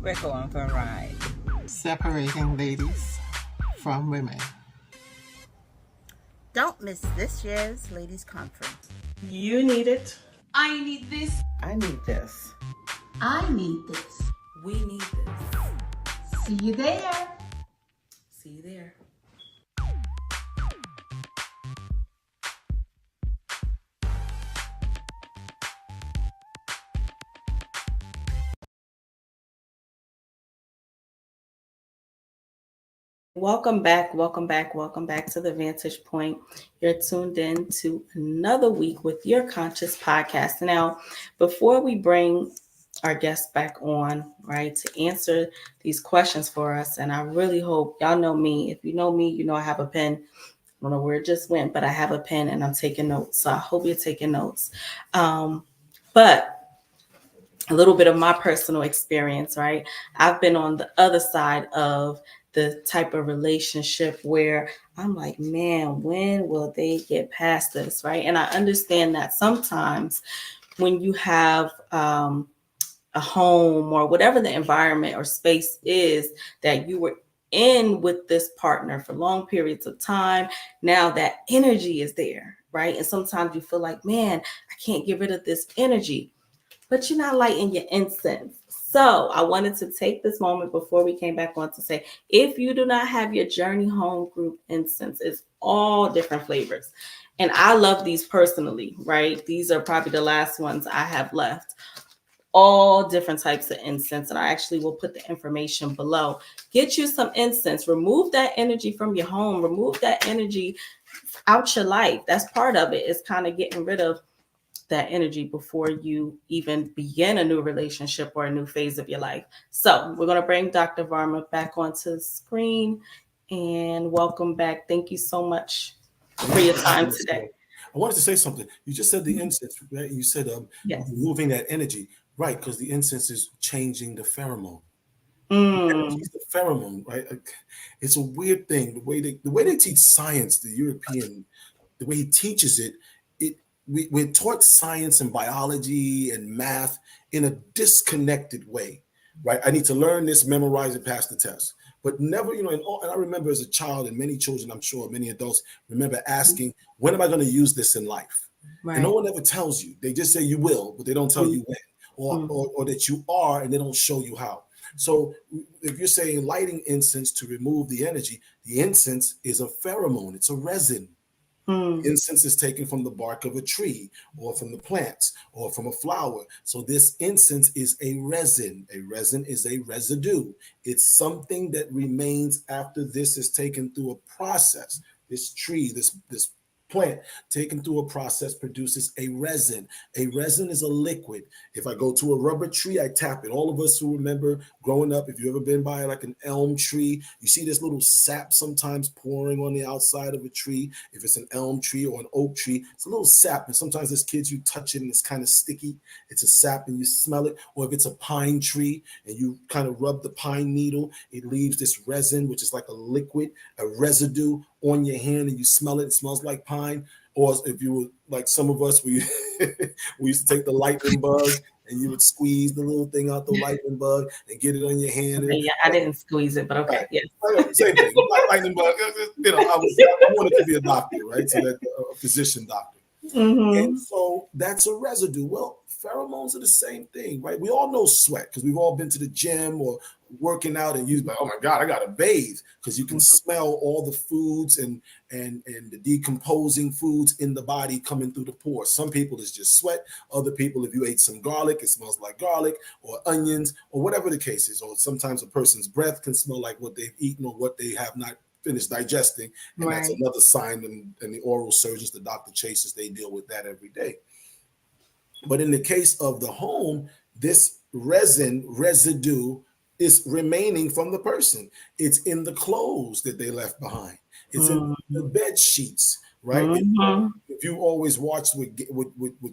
We're going for a ride. Separating ladies from women. Don't miss this year's Ladies Conference. You need it. I need this. I need this. I need this. We need this. See you there. See you there. Welcome back to the Vantage Point. You're tuned in to another week with your Conscious Podcast. Now, before we bring our guests back on, right, to answer these questions for us, and I really hope y'all know me. If you know me, you know I have a pen. I don't know where it just went, but I have a pen and I'm taking notes. So I hope you're taking notes. But a little bit of my personal experience, right? I've been on the other side of the type of relationship where I'm like, man, when will they get past this, right? And I understand that sometimes when you have a home or whatever the environment or space is that you were in with this partner for long periods of time, now that energy is there, right? And sometimes you feel like, man, I can't get rid of this energy, but you're not lighting your incense. So I wanted to take this moment before we came back on to say, if you do not have your Journey Home Group incense, it's all different flavors. And I love these personally, right? These are probably the last ones I have left. All different types of incense. And I actually will put the information below. Get you some incense. Remove that energy from your home. Remove that energy out your life. That's part of it. It's kind of getting rid of that energy before you even begin a new relationship or a new phase of your life. So we're going to bring Dr. Varma back onto the screen and welcome back. Thank you so much for your time today. I wanted to say something. You just said the incense, right? You said yes. Removing that energy, right? Because the incense is changing the pheromone. The pheromone, right? It's a weird thing. The way they teach science, the European, the way he teaches it, we're taught science and biology and math in a disconnected way, right? I need to learn this, memorize it, pass the test. But never, and I remember as a child, and many children, I'm sure many adults remember asking, when am I going to use this in life? Right. And no one ever tells you. They just say you will, but they don't tell you when, or that you are, and they don't show you how. So if you're saying lighting incense to remove the energy, the incense is a pheromone. It's a resin. Incense is taken from the bark of a tree or from the plants or from a flower. So this incense is a resin. A resin is a residue. It's something that remains after this is taken through a process. This tree, this plant taken through a process produces a resin. A resin is a liquid. If I go to a rubber tree, I tap it. All of us who remember growing up, if you've ever been by like an elm tree, you see this little sap sometimes pouring on the outside of a tree. If it's an elm tree or an oak tree, it's a little sap. And sometimes as kids, you touch it and it's kind of sticky. It's a sap and you smell it. Or if it's a pine tree and you kind of rub the pine needle, it leaves this resin, which is like a liquid, a residue on your hand, and you smell it. It smells like pine. Or if you were like some of us, we used to take the lightning bug and you would squeeze the little thing out the lightning bug and get it on your hand. Okay, yeah, I didn't squeeze it, but okay, yes. Same thing. Lightning bug. You know, I wanted to be a doctor, right? So that a physician doctor. And so that's a residue. Well, pheromones are the same thing, right? We all know sweat because we've all been to the gym or working out and you're like, oh my God, I gotta bathe, because you can smell all the foods and the decomposing foods in the body coming through the pores. Some people it's just sweat. Other people, if you ate some garlic, it smells like garlic or onions or whatever the case is. Or sometimes a person's breath can smell like what they've eaten or what they have not finished digesting. And that's another sign. And the oral surgeons, the Dr. Chases, they deal with that every day. But in the case of the home, this residue is remaining from the person. It's in the clothes that they left behind. It's in the bed sheets, right? If you always watch with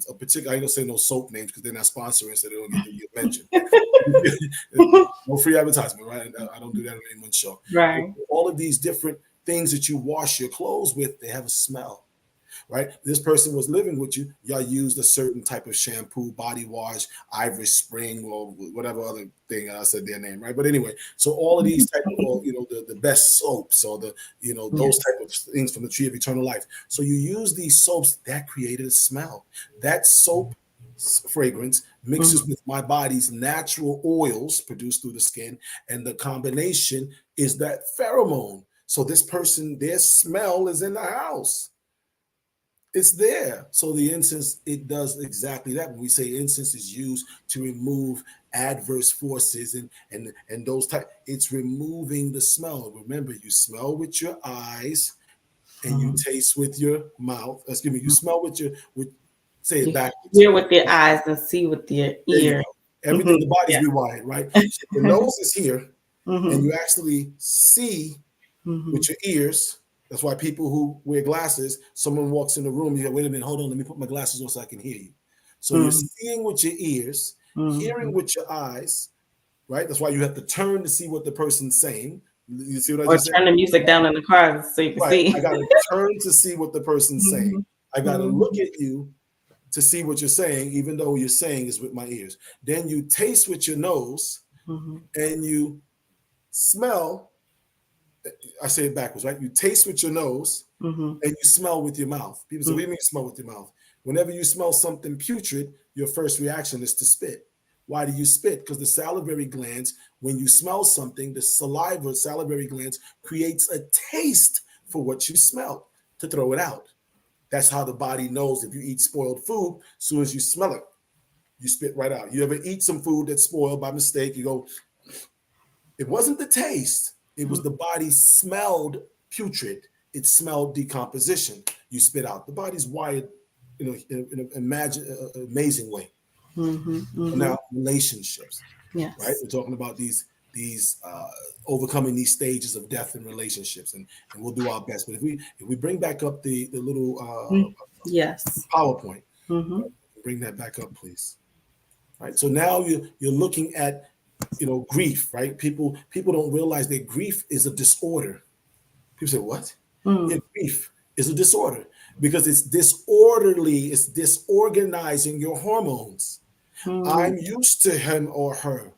a particular, I don't say no soap names because they're not sponsoring, so they don't get mentioned. No free advertisement, right? I don't do that on anyone's show. Right. But all of these different things that you wash your clothes with, they have a smell. Right? This person was living with you. Y'all used a certain type of shampoo, body wash, Irish Spring, or whatever other thing I said their name, right? But anyway, so all of these type of, the best soaps or those type of things from the tree of eternal life. So you use these soaps that created a smell. That soap fragrance mixes with my body's natural oils produced through the skin, and the combination is that pheromone. So this person, their smell is in the house. It's there. So the incense, it does exactly that. When we say incense is used to remove adverse forces and those type, it's removing the smell. Remember, you smell with your eyes and you taste with your mouth. Excuse me, you smell with say it backwards. Hear with your eyes and see with your ear. Everything, the body's rewired, right? So your nose is here and you actually see with your ears. That's why people who wear glasses, someone walks in the room, you go, wait a minute, hold on, let me put my glasses on so I can hear you. So you're seeing with your ears, hearing with your eyes, right? That's why you have to turn to see what the person's saying. You see what I just said? Or turn the music down in the car so you can see. I got to turn to see what the person's saying. I got to look at you to see what you're saying, even though you're saying is with my ears. Then you taste with your nose and you smell. I say it backwards, right? You taste with your nose and you smell with your mouth. People say, what do you mean smell with your mouth? Whenever you smell something putrid, your first reaction is to spit. Why do you spit? Because the salivary glands, when you smell something, the salivary glands creates a taste for what you smelled to throw it out. That's how the body knows if you eat spoiled food, as soon as you smell it, you spit right out. You ever eat some food that's spoiled by mistake, you go, it wasn't the taste. It was the body smelled putrid. It smelled decomposition. You spit out. The body's wired, in an amazing way. Now, relationships. Yes. Right? We're talking about these overcoming these stages of death in relationships, and we'll do our best. But if we bring back up the little PowerPoint, bring that back up, please. Right. So now you're looking at grief, right? People don't realize that grief is a disorder. People say, what? Yeah, grief is a disorder because it's disorderly, it's disorganizing your hormones. I'm used to him or her.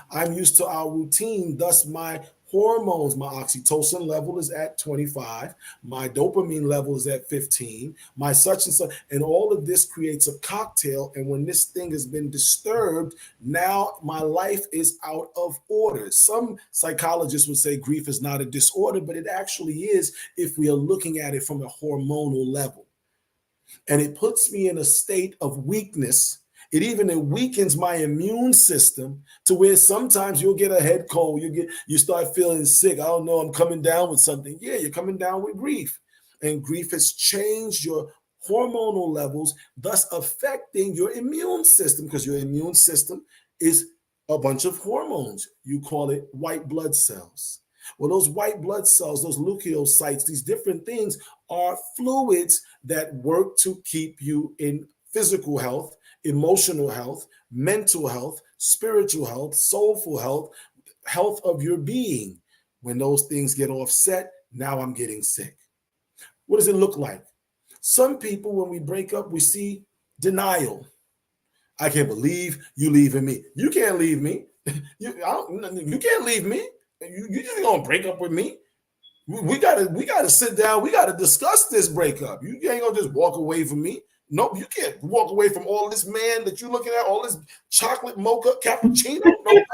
I'm used to our routine, thus my hormones. My oxytocin level is at 25. My dopamine level is at 15. My such and such. And all of this creates a cocktail. And when this thing has been disturbed, now my life is out of order. Some psychologists would say grief is not a disorder, but it actually is if we are looking at it from a hormonal level. And it puts me in a state of weakness. It weakens my immune system to where sometimes you'll get a head cold, you start feeling sick. I don't know, I'm coming down with something. Yeah, you're coming down with grief. And grief has changed your hormonal levels, thus affecting your immune system, because your immune system is a bunch of hormones. You call it white blood cells. Well, those white blood cells, those leukocytes, these different things are fluids that work to keep you in physical health, emotional health, mental health, spiritual health, soulful health, health of your being. When those things get offset, now I'm getting sick. What does it look like? Some people, when we break up, we see denial. I can't believe you leaving me. You can't leave me. You can't leave me. You just gonna break up with me? We gotta sit down. We gotta discuss this breakup. You ain't gonna just walk away from me. Nope, you can't walk away from all this man that you're looking at, all this chocolate mocha cappuccino. No way.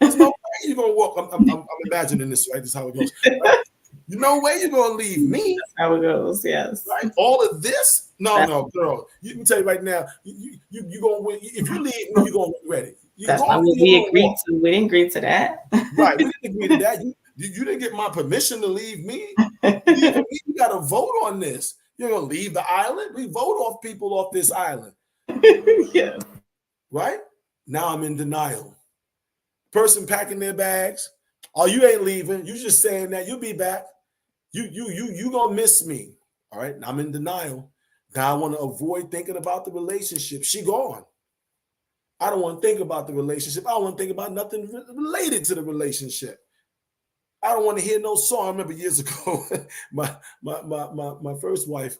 There's no way you're gonna walk. I'm imagining this, right? This is how it goes. Right? No way you're gonna leave me. That's how it goes, yes. Right? All of this? No, girl. You can tell you right now, you gonna win. If you leave me, you're gonna regret it. That's not what we agreed to. We didn't agree to that. Right, we didn't agree to that. You didn't get my permission to leave me. You got to vote on this. You're going to leave the island? We vote off people off this island. Yeah. Right? Now I'm in denial. Person packing their bags. Oh, you ain't leaving. You just saying that. You'll be back. You going to miss me. All right? Now I'm in denial. Now I want to avoid thinking about the relationship. She gone. I don't want to think about the relationship. I don't want to think about nothing related to the relationship. I don't want to hear no song. I remember years ago, my first wife,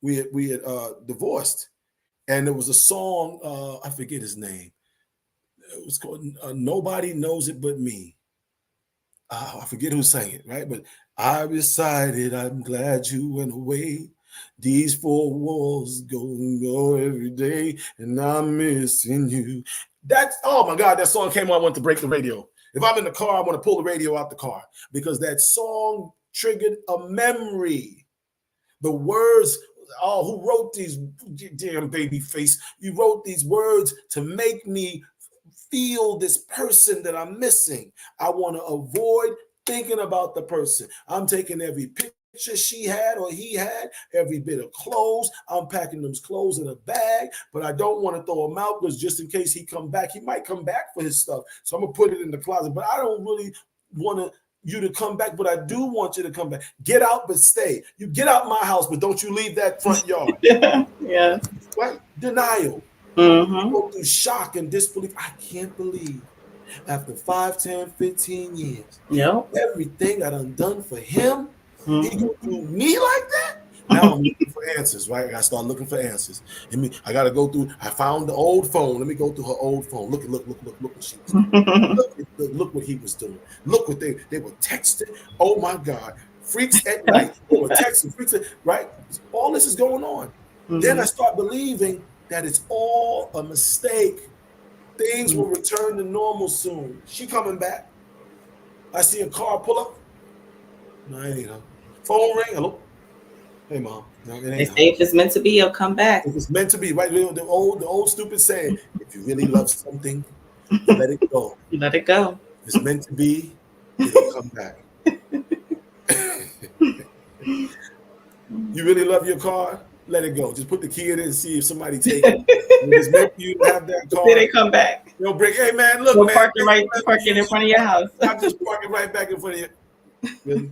we had divorced, and there was a song, I forget his name. It was called Nobody Knows It But Me. I forget who sang it, right? But I decided I'm glad you went away. These four walls go every day, and I'm missing you. Oh my God, that song came on, I want to break the radio. If I'm in the car, I want to pull the radio out the car because that song triggered a memory. The words, who wrote these, damn baby face? You wrote these words to make me feel this person that I'm missing. I want to avoid thinking about the person. I'm taking every picture she had or he had, every bit of clothes. I'm packing those clothes in a bag, but I don't want to throw them out because just in case he come back, he might come back for his stuff. So I'm going to put it in the closet, but I don't really want you to come back, but I do want you to come back. Get out, but stay. You get out my house, but don't you leave that front yard. Yeah. Right? Denial. Mm-hmm. You go through shock and disbelief. I can't believe after 5, 10, 15 years, everything I done for him, he gonna do me like that? Now I'm looking for answers, right? I gotta start looking for answers. I gotta go through. I found the old phone. Let me go through her old phone. Look what she was doing. Look what he was doing. Look what they were texting. Oh my God, freaks at night. They were texting freaks right. All this is going on. Mm-hmm. Then I start believing that it's all a mistake. Things will return to normal soon. She coming back. I see a car pull up. No, it ain't her. Phone ring. Hello. Hey, Mom. No, they say if it's meant to be, it'll come back. If it's meant to be, right? The old stupid saying, if you really love something, let it go. Let it go. If it's meant to be, it'll come back. You really love your car? Let it go. Just put the key in it and see if somebody take it. If it's meant for you to have that car. Then they come back. You'll bring, hey man, look, we'll man. Park it in front of your house. I'm just parking right back in front of you. Really?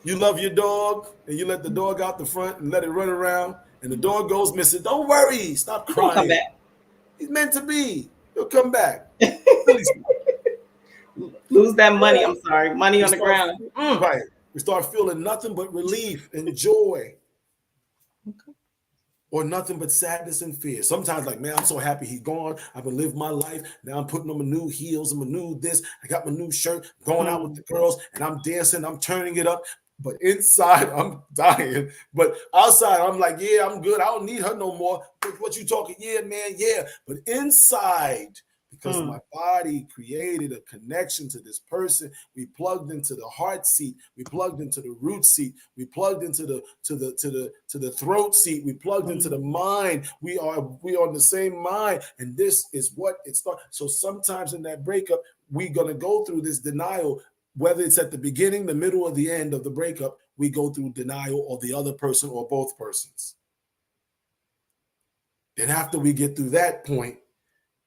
You love your dog and you let the dog out the front and let it run around and the dog goes missing. Don't worry. Stop crying. He'll come back. He's meant to be. He'll come back. Lose that money. I'm sorry. Money on the ground. Right. We start feeling nothing but relief and joy. Okay. or nothing but sadness and fear. Sometimes like, man, I'm so happy he's gone. I've been living my life. Now I'm putting on my new heels and my new this. I got my new shirt, going out with the girls, and I'm dancing. I'm turning it up. But inside, I'm dying. But outside, I'm like, yeah, I'm good. I don't need her no more. What you talking? Yeah, man, yeah. But inside, because my body created a connection to this person, we plugged into the heart seat, we plugged into the root seat, we plugged into the throat seat, we plugged into the mind. We are on the same mind, and this is what it starts. So sometimes in that breakup, we're gonna go through this denial. Whether it's at the beginning, the middle, or the end of the breakup, we go through denial of the other person or both persons. Then after we get through that point,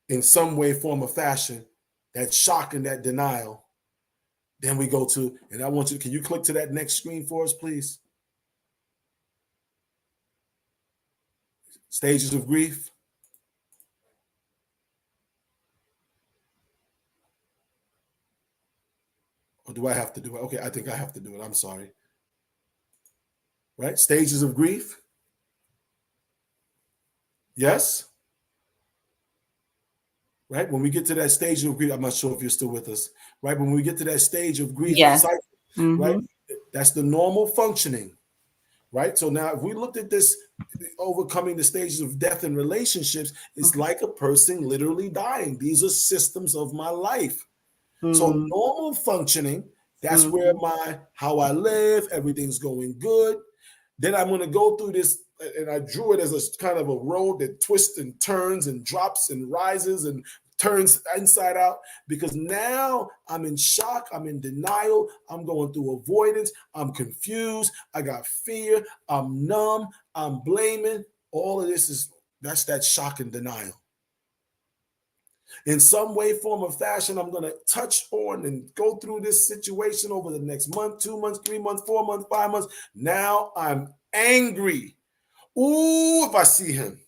in some way, form, or fashion, that shock and that denial, then we go to, and I want you, can you click to that next screen for us, please? Stages of grief. Or do I have to do it? Okay, I think I have to do it. I'm sorry. Right? Stages of grief. Yes? Right? When we get to that stage of grief, I'm not sure if you're still with us. Right? When we get to that stage of grief, Yes. right? That's the normal functioning. Right? So now if we looked at this, overcoming the stages of death in relationships, it's like a person literally dying. These are systems of my life. So normal functioning, that's where how I live, everything's going good. Then I'm going to go through this, and I drew it as a kind of a road that twists and turns and drops and rises and turns inside out, because now I'm in shock, I'm in denial, I'm going through avoidance, I'm confused, I got fear, I'm numb, I'm blaming. All of this that's that shock and denial. In some way, form, or fashion, I'm going to touch on and go through this situation over the next month, 2 months, 3 months, 4 months, 5 months. Now I'm angry. Ooh, if I see him.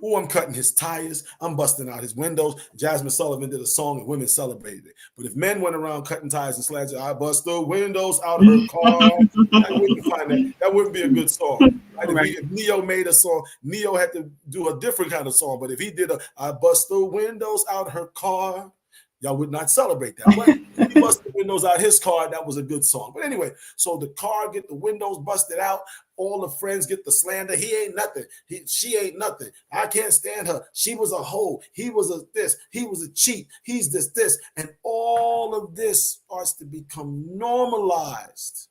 Ooh, I'm cutting his tires. I'm busting out his windows. Jasmine Sullivan did a song and women celebrated it. But if men went around cutting tires and slats, I bust the windows out of her car, that wouldn't be a good song. Right? If Neo made a song, Neo had to do a different kind of song. But if he did I bust the windows out her car, y'all would not celebrate that. But if he busted the windows out his car, that was a good song. But anyway, so the car get the windows busted out. All the friends get the slander. He ain't nothing. She ain't nothing. I can't stand her. She was a hoe. He was a this. He was a cheat. He's this. And all of this starts to become normalized.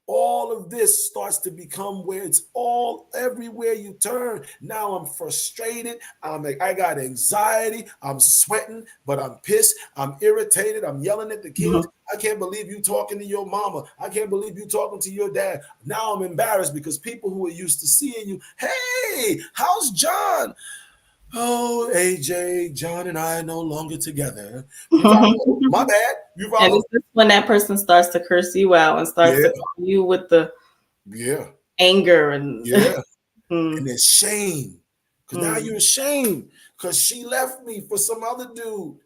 All of this starts to become where it's all everywhere you turn. Now I'm frustrated. I got anxiety. I'm sweating, but I'm pissed. I'm irritated. I'm yelling at the kids. I can't believe you talking to your mama. I can't believe you talking to your dad. Now I'm embarrassed because people who are used to seeing you, hey, how's John? Oh, AJ, John and I are no longer together. My bad. And it's just when that person starts to curse you out and starts to call you with the anger and and then shame. Because now you're ashamed because she left me for some other dude.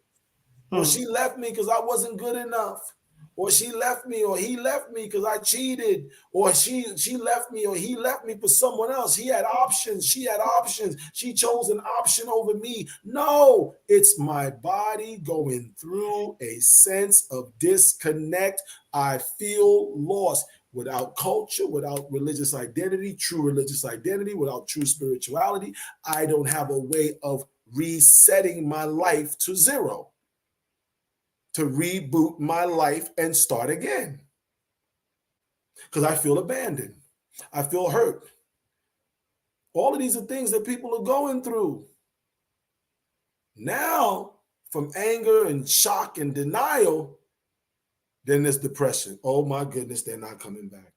Or she left me because I wasn't good enough. Or she left me, or he left me because I cheated, or she left me, or he left me for someone else. He had options. She had options. She chose an option over me. No, it's my body going through a sense of disconnect. I feel lost. Without culture, without religious identity, true religious identity, without true spirituality, I don't have a way of resetting my life to zero, to reboot my life and start again. Because I feel abandoned. I feel hurt. All of these are things that people are going through. Now, from anger and shock and denial, then there's depression. Oh my goodness, they're not coming back.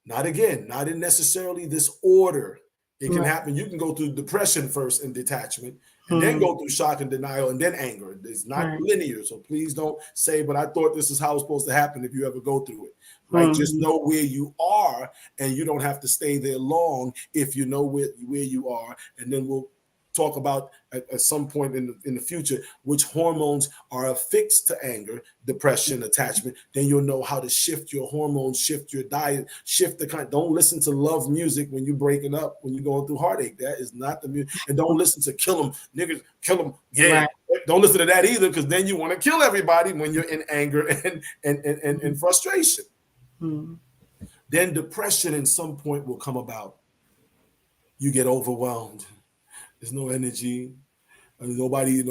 Not again, not in necessarily this order. It can happen. You can go through depression first and detachment, and then go through shock and denial, and then anger. It's not linear. So please don't say, but I thought this is how it's supposed to happen if you ever go through it. Right? Just know where you are, and you don't have to stay there long if you know where you are. And then we'll talk about at some point in the future which hormones are affixed to anger, depression, attachment. Then you'll know how to shift your hormones, shift your diet, shift the kind. Don't listen to love music when you're breaking up, when you're going through heartache. That is not the music. And don't listen to kill them niggas, kill them. Yeah, right. Don't listen to that either, because then you want to kill everybody when you're in anger and frustration. Mm-hmm. Then depression at some point will come about. You get overwhelmed. There's no energy. Nobody,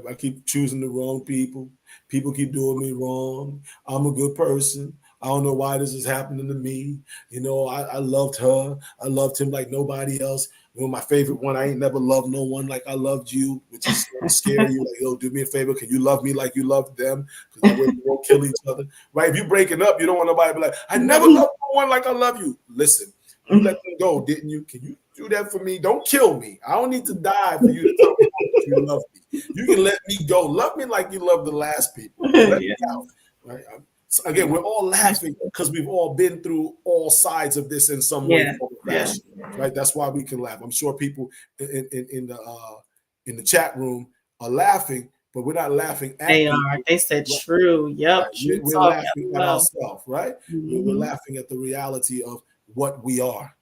I keep choosing the wrong people. People keep doing me wrong. I'm a good person. I don't know why this is happening to me. I loved her. I loved him like nobody else. My favorite one, I ain't never loved no one like I loved you, which is scary. You like, yo, do me a favor. Can you love me like you loved them? Because we won't kill each other. Right? If you're breaking up, you don't want nobody to be like, I never loved no one like I love you. Listen, you let them go, didn't you? Can you do that for me? Don't kill me. I don't need to die for you to tell me that you love me. You can let me go. Love me like you loved the last people. Let me out. Right? So again, we're all laughing because we've all been through all sides of this in some way, fashion, right? That's why we can laugh. I'm sure people in the chat room are laughing, but we're not laughing at they people. are. They said true. Yep. Right? We're laughing at ourselves, right? Mm-hmm. We're laughing at the reality of what we are,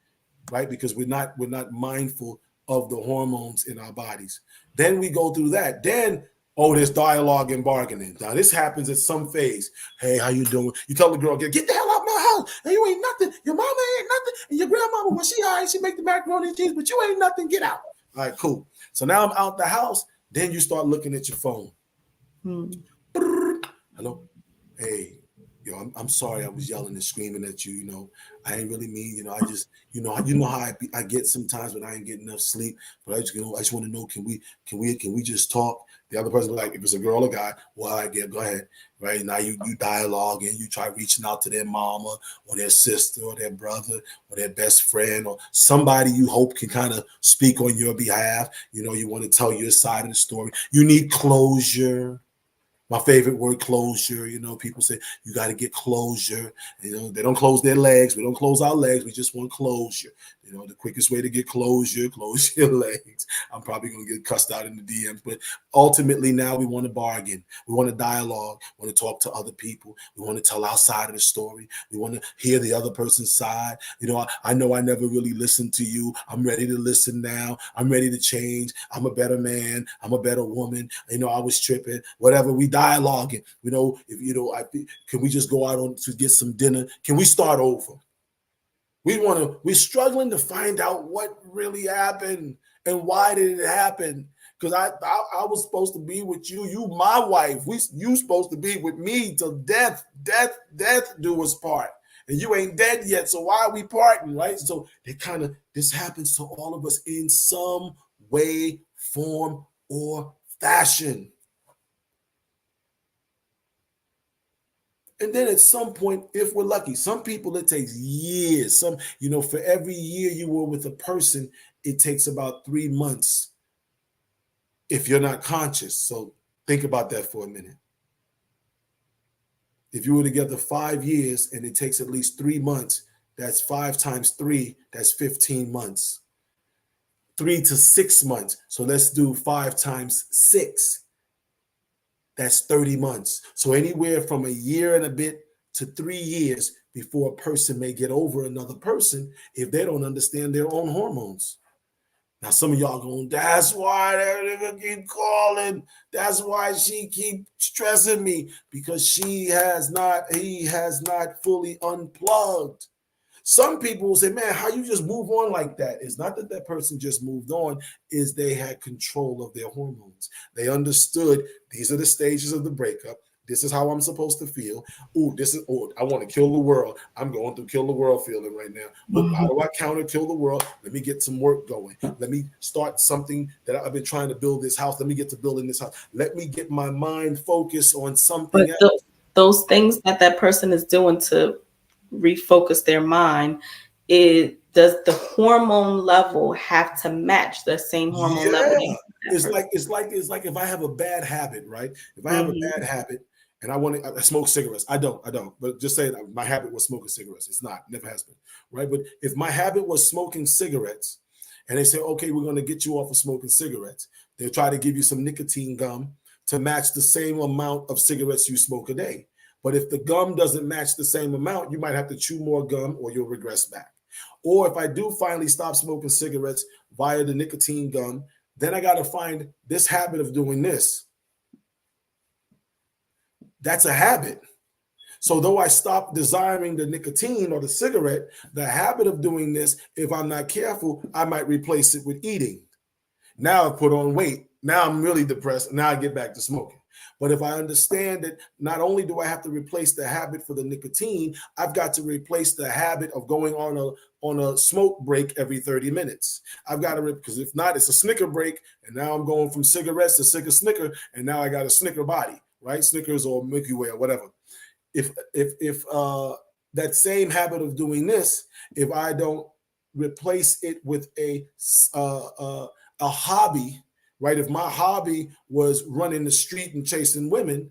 right? Because we're not mindful of the hormones in our bodies. Then we go through that. Then there's dialogue and bargaining. Now this happens at some phase. Hey, how you doing? You tell the girl, get the hell out of my house. Hey, you ain't nothing. Your mama ain't nothing. And your grandmama, well, she all right. She make the macaroni and cheese, but you ain't nothing. Get out. All right, cool. So now I'm out the house. Then you start looking at your phone. Hello? Hey, I'm sorry I was yelling and screaming at you. I ain't really mean, I just, how I get sometimes when I ain't getting enough sleep. But I just want to know, can we just talk? The other person, like, if it's a girl or guy, well, I get, go ahead. Right now, you dialogue and you try reaching out to their mama or their sister or their brother or their best friend or somebody you hope can kind of speak on your behalf. You want to tell your side of the story. You need closure. My favorite word, closure. People say you got to get closure. They don't close their legs. We don't close our legs. We just want closure. The quickest way to get closure, close your legs. I'm probably going to get cussed out in the DMs, but ultimately now we want to bargain. We want to dialogue. We want to talk to other people. We want to tell our side of the story. We want to hear the other person's side. I know I never really listened to you. I'm ready to listen now. I'm ready to change. I'm a better man. I'm a better woman. I was tripping. Whatever. We dialoguing. Can we just go out to get some dinner? Can we start over? We're struggling to find out what really happened and why did it happen? Because I was supposed to be with you. You my wife. You supposed to be with me till death do us part. And you ain't dead yet, so why are we parting, right? So this happens to all of us in some way, form, or fashion. And then at some point, if we're lucky, some people, it takes years. For every year you were with a person, it takes about 3 months if you're not conscious. So think about that for a minute. If you were together 5 years and it takes at least 3 months, that's 5 times 3, that's 15 months. 3 to 6 months. So let's do 5 times 6. That's 30 months. So anywhere from a year and a bit to 3 years before a person may get over another person if they don't understand their own hormones. Now, some of y'all going, that's why that nigga keep calling. That's why she keep stressing me, because he has not fully unplugged. Some people will say, man, how you just move on like that? It's not that person just moved on, is they had control of their hormones. They understood these are the stages of the breakup. This is how I'm supposed to feel. I want to kill the world. I'm going through kill the world feeling right now. But how do I counter kill the world? Let me get some work going. Let me start something that I've been trying to build this house. Let me get to building this house. Let me get my mind focused on something else. Those things that person is doing to refocus their mind, does the hormone level have to match the same hormone level? It's like if I have a bad habit, right? If I have a bad habit and I smoke cigarettes, I don't. But just say my habit was smoking cigarettes. It's not, never has been, right? But if my habit was smoking cigarettes, and they say, okay, we're going to get you off of smoking cigarettes. They'll try to give you some nicotine gum to match the same amount of cigarettes you smoke a day. But if the gum doesn't match the same amount, you might have to chew more gum or you'll regress back. Or if I do finally stop smoking cigarettes via the nicotine gum, then I got to find this habit of doing this. That's a habit. So though I stop desiring the nicotine or the cigarette, the habit of doing this, if I'm not careful, I might replace it with eating. Now I've put on weight. Now I'm really depressed. Now I get back to smoking. But if I understand that not only do I have to replace the habit for the nicotine, I've got to replace the habit of going on a smoke break every 30 minutes. I've got to, because if not, it's a Snicker break. And now I'm going from cigarettes to Snicker. And now I got a Snicker body, right? Snickers or Milky Way or whatever. If that same habit of doing this, if I don't replace it with a hobby, right? If my hobby was running the street and chasing women,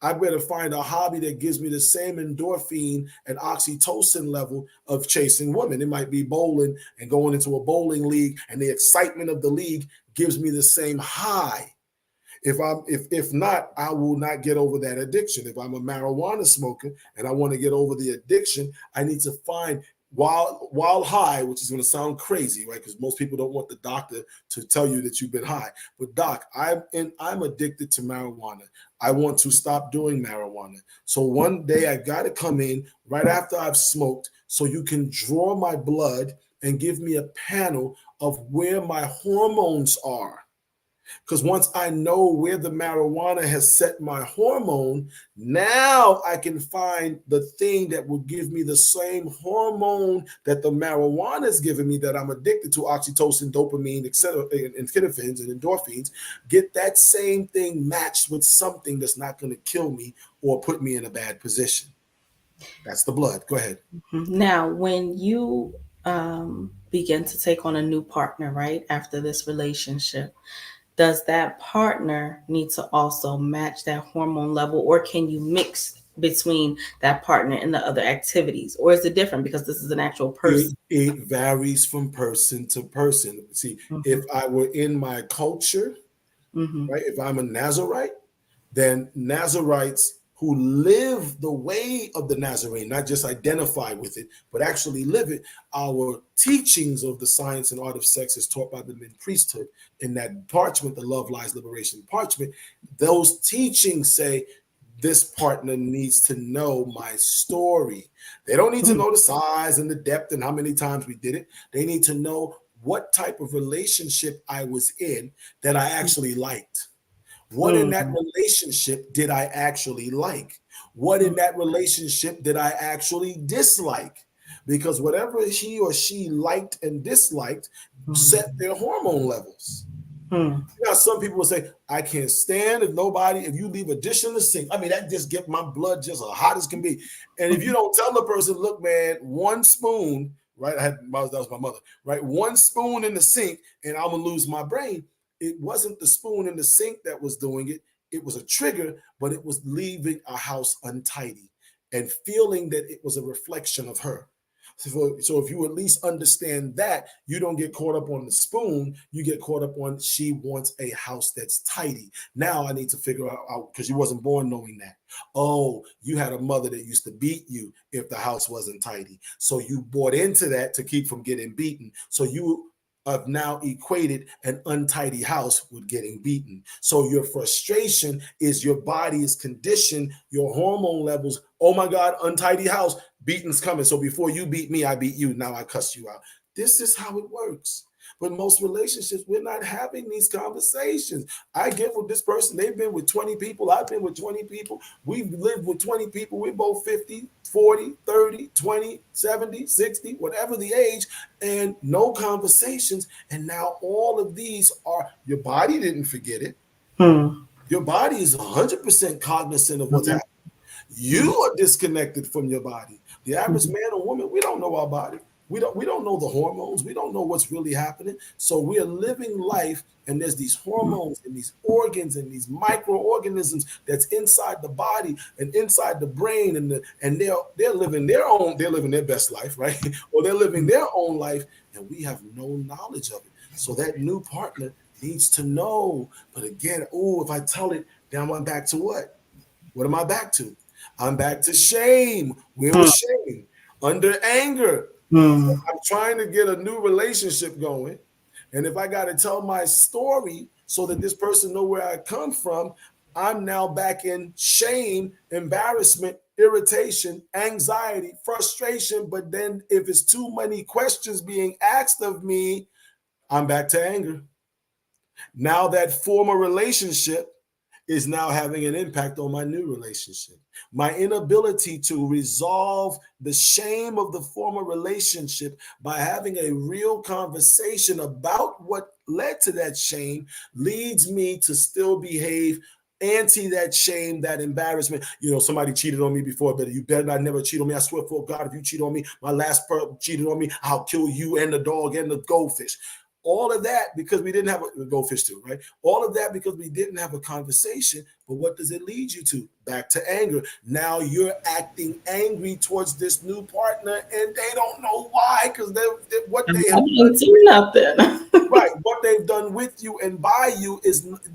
I better find a hobby that gives me the same endorphin and oxytocin level of chasing women. It might be bowling and going into a bowling league, and the excitement of the league gives me the same high. If not, I will not get over that addiction. If I'm a marijuana smoker and I want to get over the addiction, I need to find while high, which is going to sound crazy, right? Because most people don't want the doctor to tell you that you've been high. But doc, I'm addicted to marijuana. I want to stop doing marijuana. So one day I got to come in right after I've smoked, so you can draw my blood and give me a panel of where my hormones are. Because once I know where the marijuana has set my hormone, now I can find the thing that will give me the same hormone that the marijuana is giving me that I'm addicted to, oxytocin, dopamine, etc., and endorphins and endorphins. Get that same thing matched with something that's not going to kill me or put me in a bad position. That's the blood. Go ahead. Now, when you begin to take on a new partner, right, after this relationship, does that partner need to also match that hormone level, or can you mix between that partner and the other activities? Or is it different because this is an actual person? It varies from person to person. See, if I were in my culture, right, if I'm a Nazarite, then Nazarites who live the way of the Nazarene, not just identify with it, but actually live it. Our teachings of the science and art of sex is taught by the men priesthood in that parchment, the Love, Lies, Liberation parchment. Those teachings say this partner needs to know my story. They don't need to know the size and the depth and how many times we did it. They need to know what type of relationship I was in that I actually liked. What in that relationship did I actually like? What in that relationship did I actually dislike? Because whatever he or she liked and disliked set their hormone levels. Now, some people will say, I can't stand if you leave a dish in the sink. I mean, that just get my blood just as hot as can be. And if you don't tell the person, look, man, one spoon, right? That was my mother, right? One spoon in the sink and I'm going to lose my brain. It wasn't the spoon in the sink that was doing it. It was a trigger, but it was leaving a house untidy and feeling that it was a reflection of her. So if you at least understand that, you don't get caught up on the spoon, you get caught up on she wants a house that's tidy. Now I need to figure out, because you wasn't born knowing that. Oh, you had a mother that used to beat you if the house wasn't tidy. So you bought into that to keep from getting beaten. So you have now equated an untidy house with getting beaten. So your frustration is your body is conditioned, your hormone levels. Oh my God, untidy house, beating's coming. So before you beat me, I beat you. Now I cuss you out. This is how it works. But most relationships, we're not having these conversations. I get with this person. They've been with 20 people. I've been with 20 people. We've lived with 20 people. We're both 50, 40, 30, 20, 70, 60, whatever the age, and no conversations. And now all of these are, your body didn't forget it. Your body is 100% cognizant of what's happening. You are disconnected from your body. The average man or woman, we don't know our body. We don't know the hormones. We don't know what's really happening. So we are living life, and there's these hormones and these organs and these microorganisms that's inside the body and inside the brain, and they're living their best life, right? Or they're living their own life, and we have no knowledge of it. So that new partner needs to know. But again, if I tell it, then I'm back to what? What am I back to? I'm back to shame. Where was shame? Under anger. I'm trying to get a new relationship going. And if I got to tell my story so that this person know where I come from, I'm now back in shame, embarrassment, irritation, anxiety, frustration. But then if it's too many questions being asked of me, I'm back to anger. Now that former relationship is now having an impact on my new relationship. My inability to resolve the shame of the former relationship by having a real conversation about what led to that shame leads me to still behave anti that shame, that embarrassment. Somebody cheated on me before, but you better not never cheat on me. I swear for God, if you cheat on me, my last person cheated on me, I'll kill you and the dog and the goldfish. All of that because we didn't have a goldfish too, right? All of that because we didn't have a conversation. But what does it lead you to? Back to anger. Now you're acting angry towards this new partner, and they don't know why, because what they have done, right? What they've done with you and by you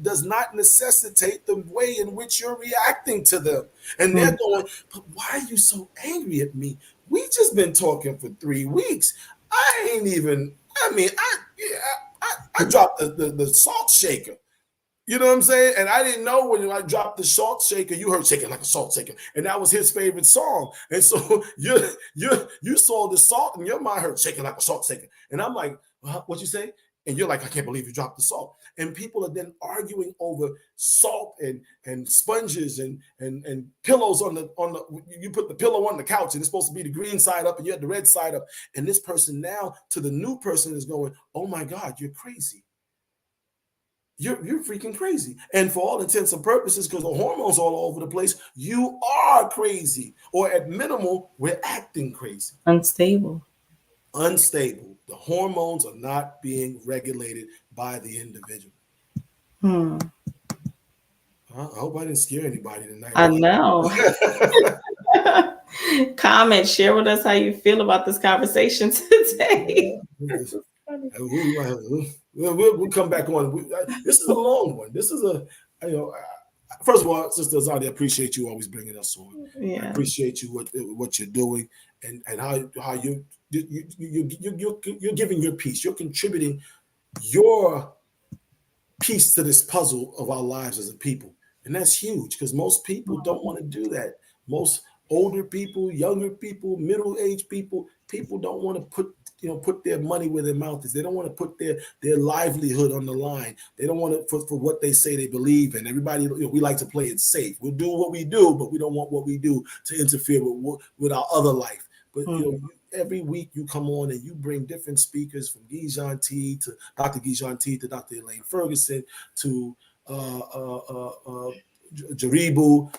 does not necessitate the way in which you're reacting to them. And they're going, but why are you so angry at me? We just been talking for 3 weeks. I dropped the salt shaker. You know what I'm saying? And I didn't know when I dropped the salt shaker, you heard shaking like a salt shaker. And that was his favorite song. And so you saw the salt in your mind, heard shaking like a salt shaker. And I'm like, what you say? And you're like, I can't believe you dropped the salt. And people are then arguing over salt and sponges and pillows on the you put the pillow on the couch and it's supposed to be the green side up and you had the red side up. And this person now to the new person is going, oh my God, you're crazy. You're freaking crazy. And for all intents and purposes, because the hormones all over the place, you are crazy. Or at minimal, we're acting crazy. Unstable. The hormones are not being regulated by the individual. I hope I didn't scare anybody tonight. I know. Comment, share with us how you feel about this conversation today. We'll come back on. This is a long one. This is first of all, Sister Azadi, I appreciate you always bringing us on. Yeah. I appreciate you what you're doing and how you're giving your piece. You're contributing your piece to this puzzle of our lives as a people, and that's huge because most people don't want to do that. Most older people, younger people, middle-aged people don't want to put their money where their mouth is. They don't want to put their livelihood on the line. They don't want to for what they say they believe in. Everybody, we like to play it safe. We'll do what we do, but we don't want what we do to interfere with our other life. But every week you come on and you bring different speakers from Gijan T to Dr. Gijan T to Dr. Elaine Ferguson to Jaribu,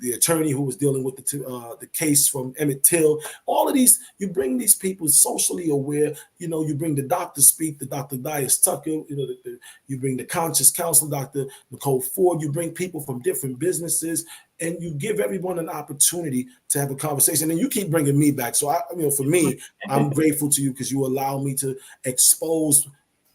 the attorney who was dealing with the case from Emmett Till. All of these, you bring these people socially aware. You bring the doctor speak, the Dr. Dias Tucker. You bring the conscious counselor, Dr. Nicole Ford. You bring people from different businesses, and you give everyone an opportunity to have a conversation. And you keep bringing me back. So for me, I'm grateful to you because you allow me to expose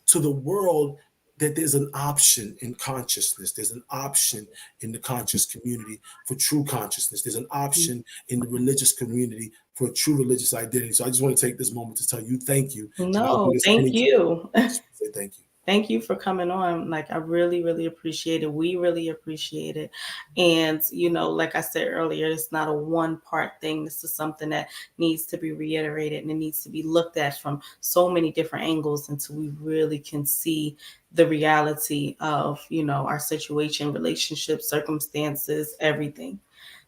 to the world that there's an option in consciousness. There's an option in the conscious community for true consciousness. There's an option in the religious community for a true religious identity. So I just want to take this moment to tell you thank you. No, thank you. Say thank you. Thank you for coming on. I really, really appreciate it. We really appreciate it. And, like I said earlier, it's not a one-part thing. This is something that needs to be reiterated and it needs to be looked at from so many different angles until we really can see the reality of, our situation, relationships, circumstances, everything.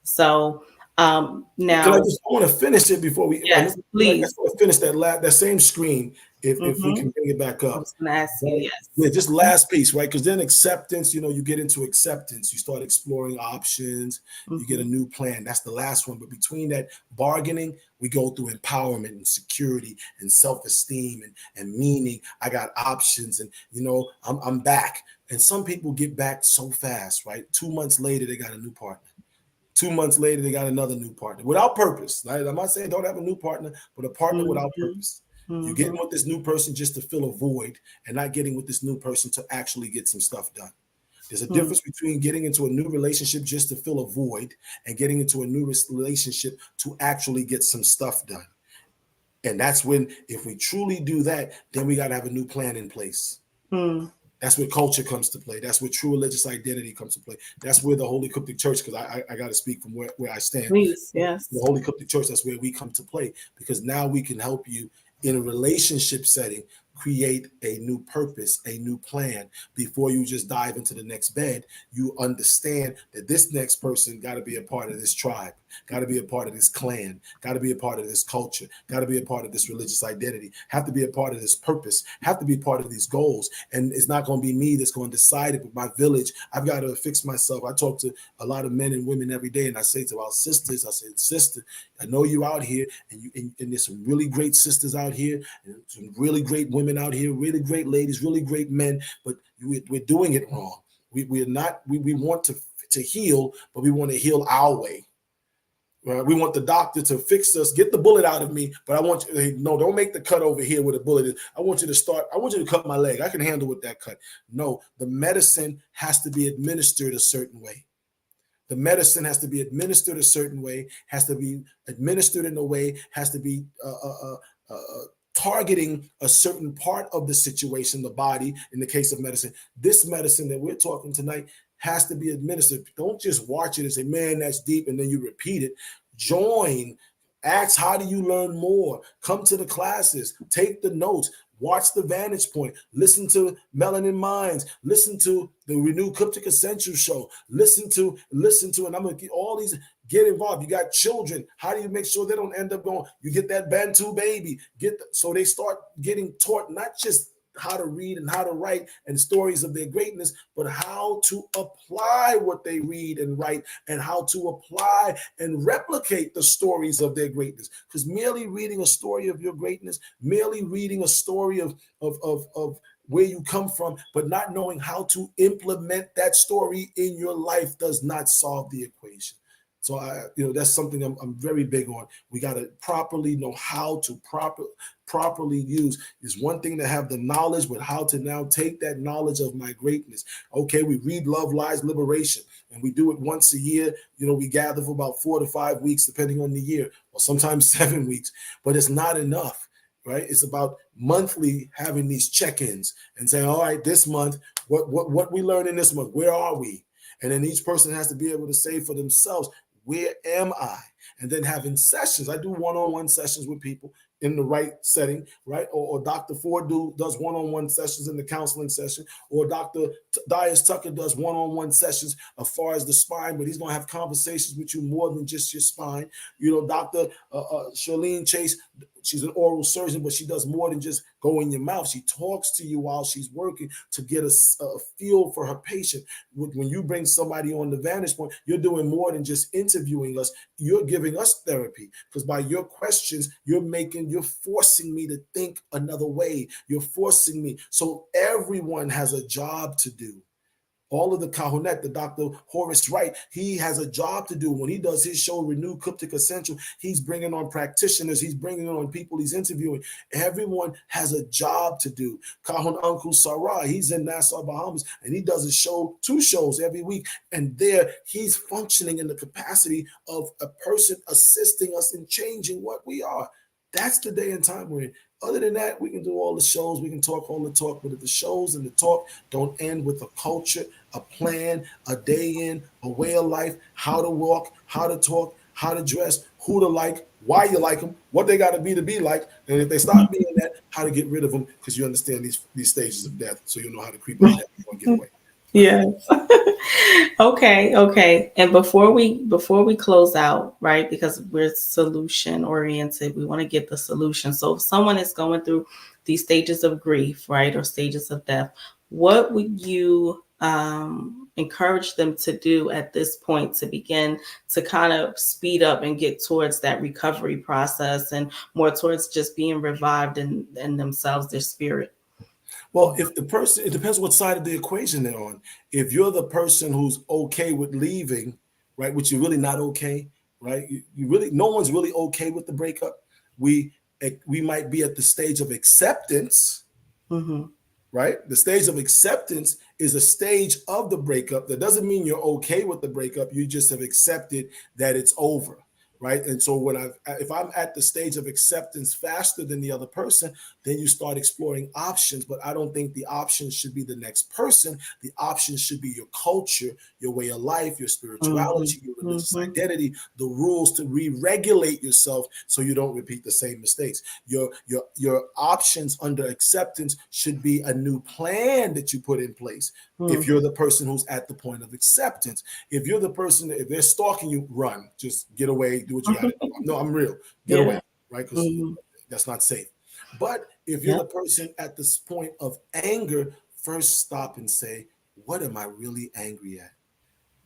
So Now, Can I want to finish it before we? yes, please. I want to finish that same screen if we can bring it back up. I was going to ask you, yes. Yeah, just last piece, right? Because then acceptance, you get into acceptance. You start exploring options. You get a new plan. That's the last one. But between that bargaining, we go through empowerment and security and self-esteem and meaning. I got options, and I'm back. And some people get back so fast, right? 2 months later, they got a new partner. 2 months later, they got another new partner without purpose. Right? I'm not saying don't have a new partner, but a partner without purpose. You're getting with this new person just to fill a void and not getting with this new person to actually get some stuff done. There's a difference between getting into a new relationship just to fill a void and getting into a new relationship to actually get some stuff done. And that's when, if we truly do that, then we got to have a new plan in place. That's where culture comes to play. That's where true religious identity comes to play. That's where the Holy Coptic Church, because I got to speak from where I stand. Please, yes. The Holy Coptic Church, that's where we come to play, because now we can help you in a relationship setting create a new purpose, a new plan. Before you just dive into the next bed, you understand that this next person got to be a part of this tribe, got to be a part of this clan, got to be a part of this culture, got to be a part of this religious identity, have to be a part of this purpose, have to be part of these goals. And it's not going to be me that's going to decide it, but my village. I've got to fix myself. I talk to a lot of men and women every day, and I say to our sisters, I say, sister, I know you out here, and there's some really great sisters out here, and some really great women out here, really great ladies, really great men, but we're doing it wrong. We want to heal, but we want to heal our way. Right? We want the doctor to fix us, get the bullet out of me, but I want you, no, don't make the cut over here where the bullet is. I want you to cut my leg. I can handle with that cut. No, the medicine has to be administered a certain way. The medicine has to be administered a certain way, has to be administered in a way, has to be targeting a certain part of the situation, the body, in the case of medicine. This medicine that we're talking tonight has to be administered. Don't just watch it and say, man, that's deep, and then you repeat it. Join, ask, how do you learn more? Come to the classes, take the notes, watch the Vantage Point, listen to Melanin Minds, listen to the Renewed Cryptic Essential Show, listen to, and I'm going to get all these, get involved. You got children. How do you make sure they don't end up going, you get that Bantu baby, so they start getting taught not just how to read and how to write and stories of their greatness, but how to apply what they read and write, and how to apply and replicate the stories of their greatness. Because merely reading a story of your greatness, merely reading a story of where you come from, but not knowing how to implement that story in your life does not solve the equation. So that's something I'm very big on. We got to properly know how to properly use. It's one thing to have the knowledge, but how to now take that knowledge of my greatness. Okay, we read Love, Lies, Liberation, and we do it once a year. We gather for about 4 to 5 weeks, depending on the year, or sometimes 7 weeks, but it's not enough. Right? It's about monthly having these check-ins and saying, all right, this month, what we learned in this month, where are we? And then each person has to be able to say for themselves, where am I? And then having sessions. I do one-on-one sessions with people in the right setting, right? Or Dr. Ford does one-on-one sessions in the counseling session, or Dr. Dias Tucker does one-on-one sessions as far as the spine, but he's going to have conversations with you more than just your spine. Dr. Charlene Chase, she's an oral surgeon, but she does more than just go in your mouth. She talks to you while she's working to get a feel for her patient. When you bring somebody on the Vantage Point, you're doing more than just interviewing us. You're giving us therapy, because by your questions, you're forcing me to think another way. You're forcing me. So everyone has a job to do. All of the Cajonet, the Dr. Horace Wright, he has a job to do. When he does his show, Renewed Cryptic Essential, he's bringing on practitioners. He's bringing on people he's interviewing. Everyone has a job to do. Cajon Uncle Sarah, he's in Nassau, Bahamas, and he does a show, 2 shows every week. And there he's functioning in the capacity of a person assisting us in changing what we are. That's the day and time we're in. Other than that, we can do all the shows. We can talk all the talk. But if the shows and the talk don't end with a culture, a plan, a day in, a way of life, how to walk, how to talk, how to dress, who to like, why you like them, what they got to be like. And if they stop being that, how to get rid of them, because you understand these stages of death. So you know how to creep up and get away. Yes. Okay. And before we close out, right? Because we're solution oriented, we want to get the solution. So if someone is going through these stages of grief, right, or stages of death, what would you encourage them to do at this point to begin to kind of speed up and get towards that recovery process and more towards just being revived in themselves, their spirit? Well, if the person, it depends what side of the equation they're on. If you're the person who's okay with leaving, right, which you're really not okay, right? You really, no one's really okay with the breakup. We might be at the stage of acceptance, Mm-hmm. right? The stage of acceptance is a stage of the breakup. That doesn't mean you're okay with the breakup. You just have accepted that it's over, right? And so if I'm at the stage of acceptance faster than the other person, then you start exploring options. But I don't think the options should be the next person. The options should be your culture, your way of life, your spirituality, your religious identity, the rules to re-regulate yourself so you don't repeat the same mistakes. Your options under acceptance should be a new plan that you put in place. If you're the person who's at the point of acceptance, if you're the person, if they're stalking you, run, just get away, do what you got to do. No, I'm real. Get away, right? Because that's not safe. But if you're the person at this point of anger, first stop and say, what am I really angry at?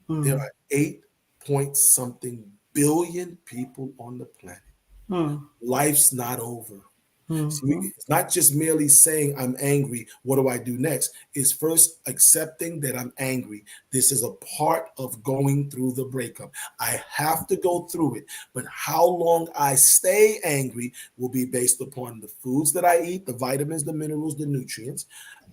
There are 8-point-something billion people on the planet. Life's not over. It's not just merely saying I'm angry. What do I do next? It's first accepting that I'm angry. This is a part of going through the breakup. I have to go through it, but how long I stay angry will be based upon the foods that I eat, the vitamins, the minerals, the nutrients,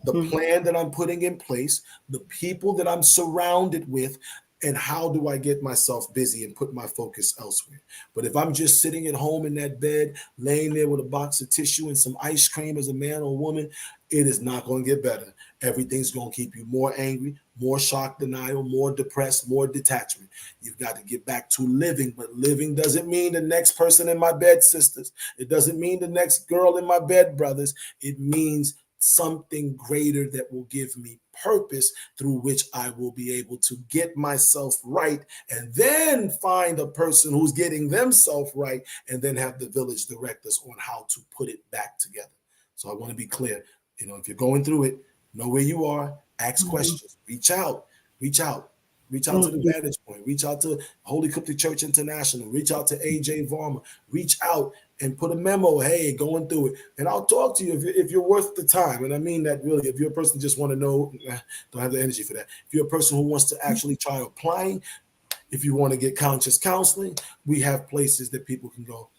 the plan that I'm putting in place, the people that I'm surrounded with, and how do I get myself busy and put my focus elsewhere. But if I'm just sitting at home in that bed, laying there with a box of tissue and some ice cream as a man or woman, it is not going to get better. Everything's going to keep you more angry, more shock denial, more depressed, more detachment. You've got to get back to living, but living doesn't mean the next person in my bed, sisters. It doesn't mean the next girl in my bed, brothers. It means something greater that will give me purpose through which I will be able to get myself right and then find a person who's getting themselves right and then have the village direct us on how to put it back together. So I want to be clear, if you're going through it, know where you are, ask questions, reach out to the Vantage Point, reach out to Holy Coptic Church International, reach out to AJ Varma, reach out and put a memo, hey, going through it. And I'll talk to you if you're worth the time. And I mean that really, if you're a person just want to know, don't have the energy for that. If you're a person who wants to actually try applying, if you want to get conscious counseling, we have places that people can go.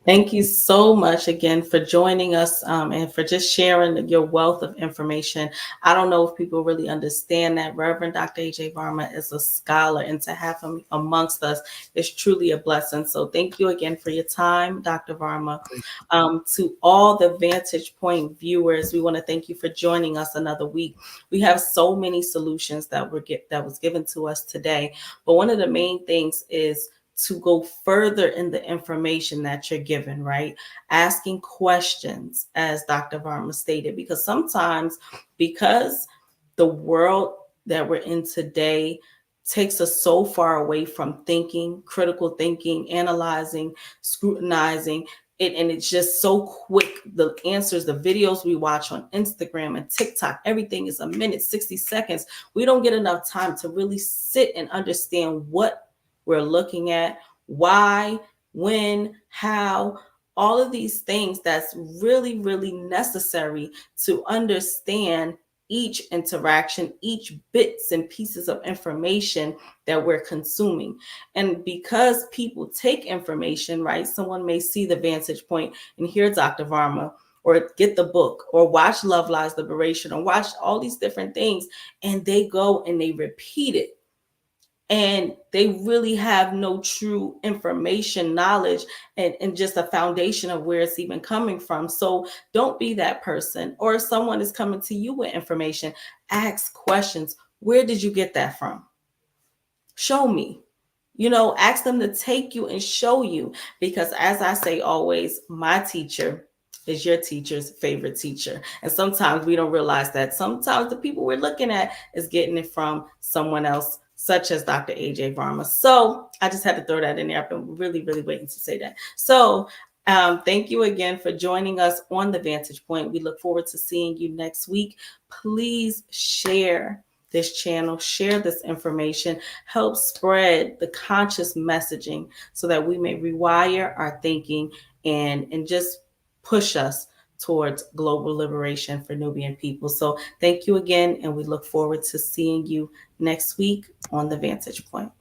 Thank you so much again for joining us and for just sharing your wealth of information. I don't know if people really understand that Reverend Dr. AJ Varma is a scholar, and to have him amongst us is truly a blessing. So thank you again for your time, Dr. Varma. To all the Vantage Point viewers, we want to thank you for joining us another week. We have so many solutions that was given to us today, but one of the main things is to go further in the information that you're given, right? Asking questions, as Dr. Varma stated, because sometimes, because the world that we're in today takes us so far away from thinking, critical thinking, analyzing, scrutinizing, and it's just so quick. The answers, the videos we watch on Instagram and TikTok, everything is a minute, 60 seconds. We don't get enough time to really sit and understand what we're looking at, why, when, how, all of these things that's really, really necessary to understand each interaction, each bits and pieces of information that we're consuming. And because people take information, right? Someone may see the Vantage Point and hear Dr. Varma, or get the book, or watch Love Lies Liberation, or watch all these different things, and they go and they repeat it. And they really have no true information, knowledge, and just a foundation of where it's even coming from. So don't be that person. Or if someone is coming to you with information, ask questions. Where did you get that from? Show me. Ask them to take you and show you. Because as I say always, my teacher is your teacher's favorite teacher. And sometimes we don't realize that sometimes the people we're looking at is getting it from someone else, such as Dr. AJ Varma. So I just had to throw that in there. I've been really, really waiting to say that. So thank you again for joining us on The Vantage Point. We look forward to seeing you next week. Please share this channel, share this information, help spread the conscious messaging so that we may rewire our thinking and just push us towards global liberation for Nubian people. So thank you again, and we look forward to seeing you next week on The Vantage Point.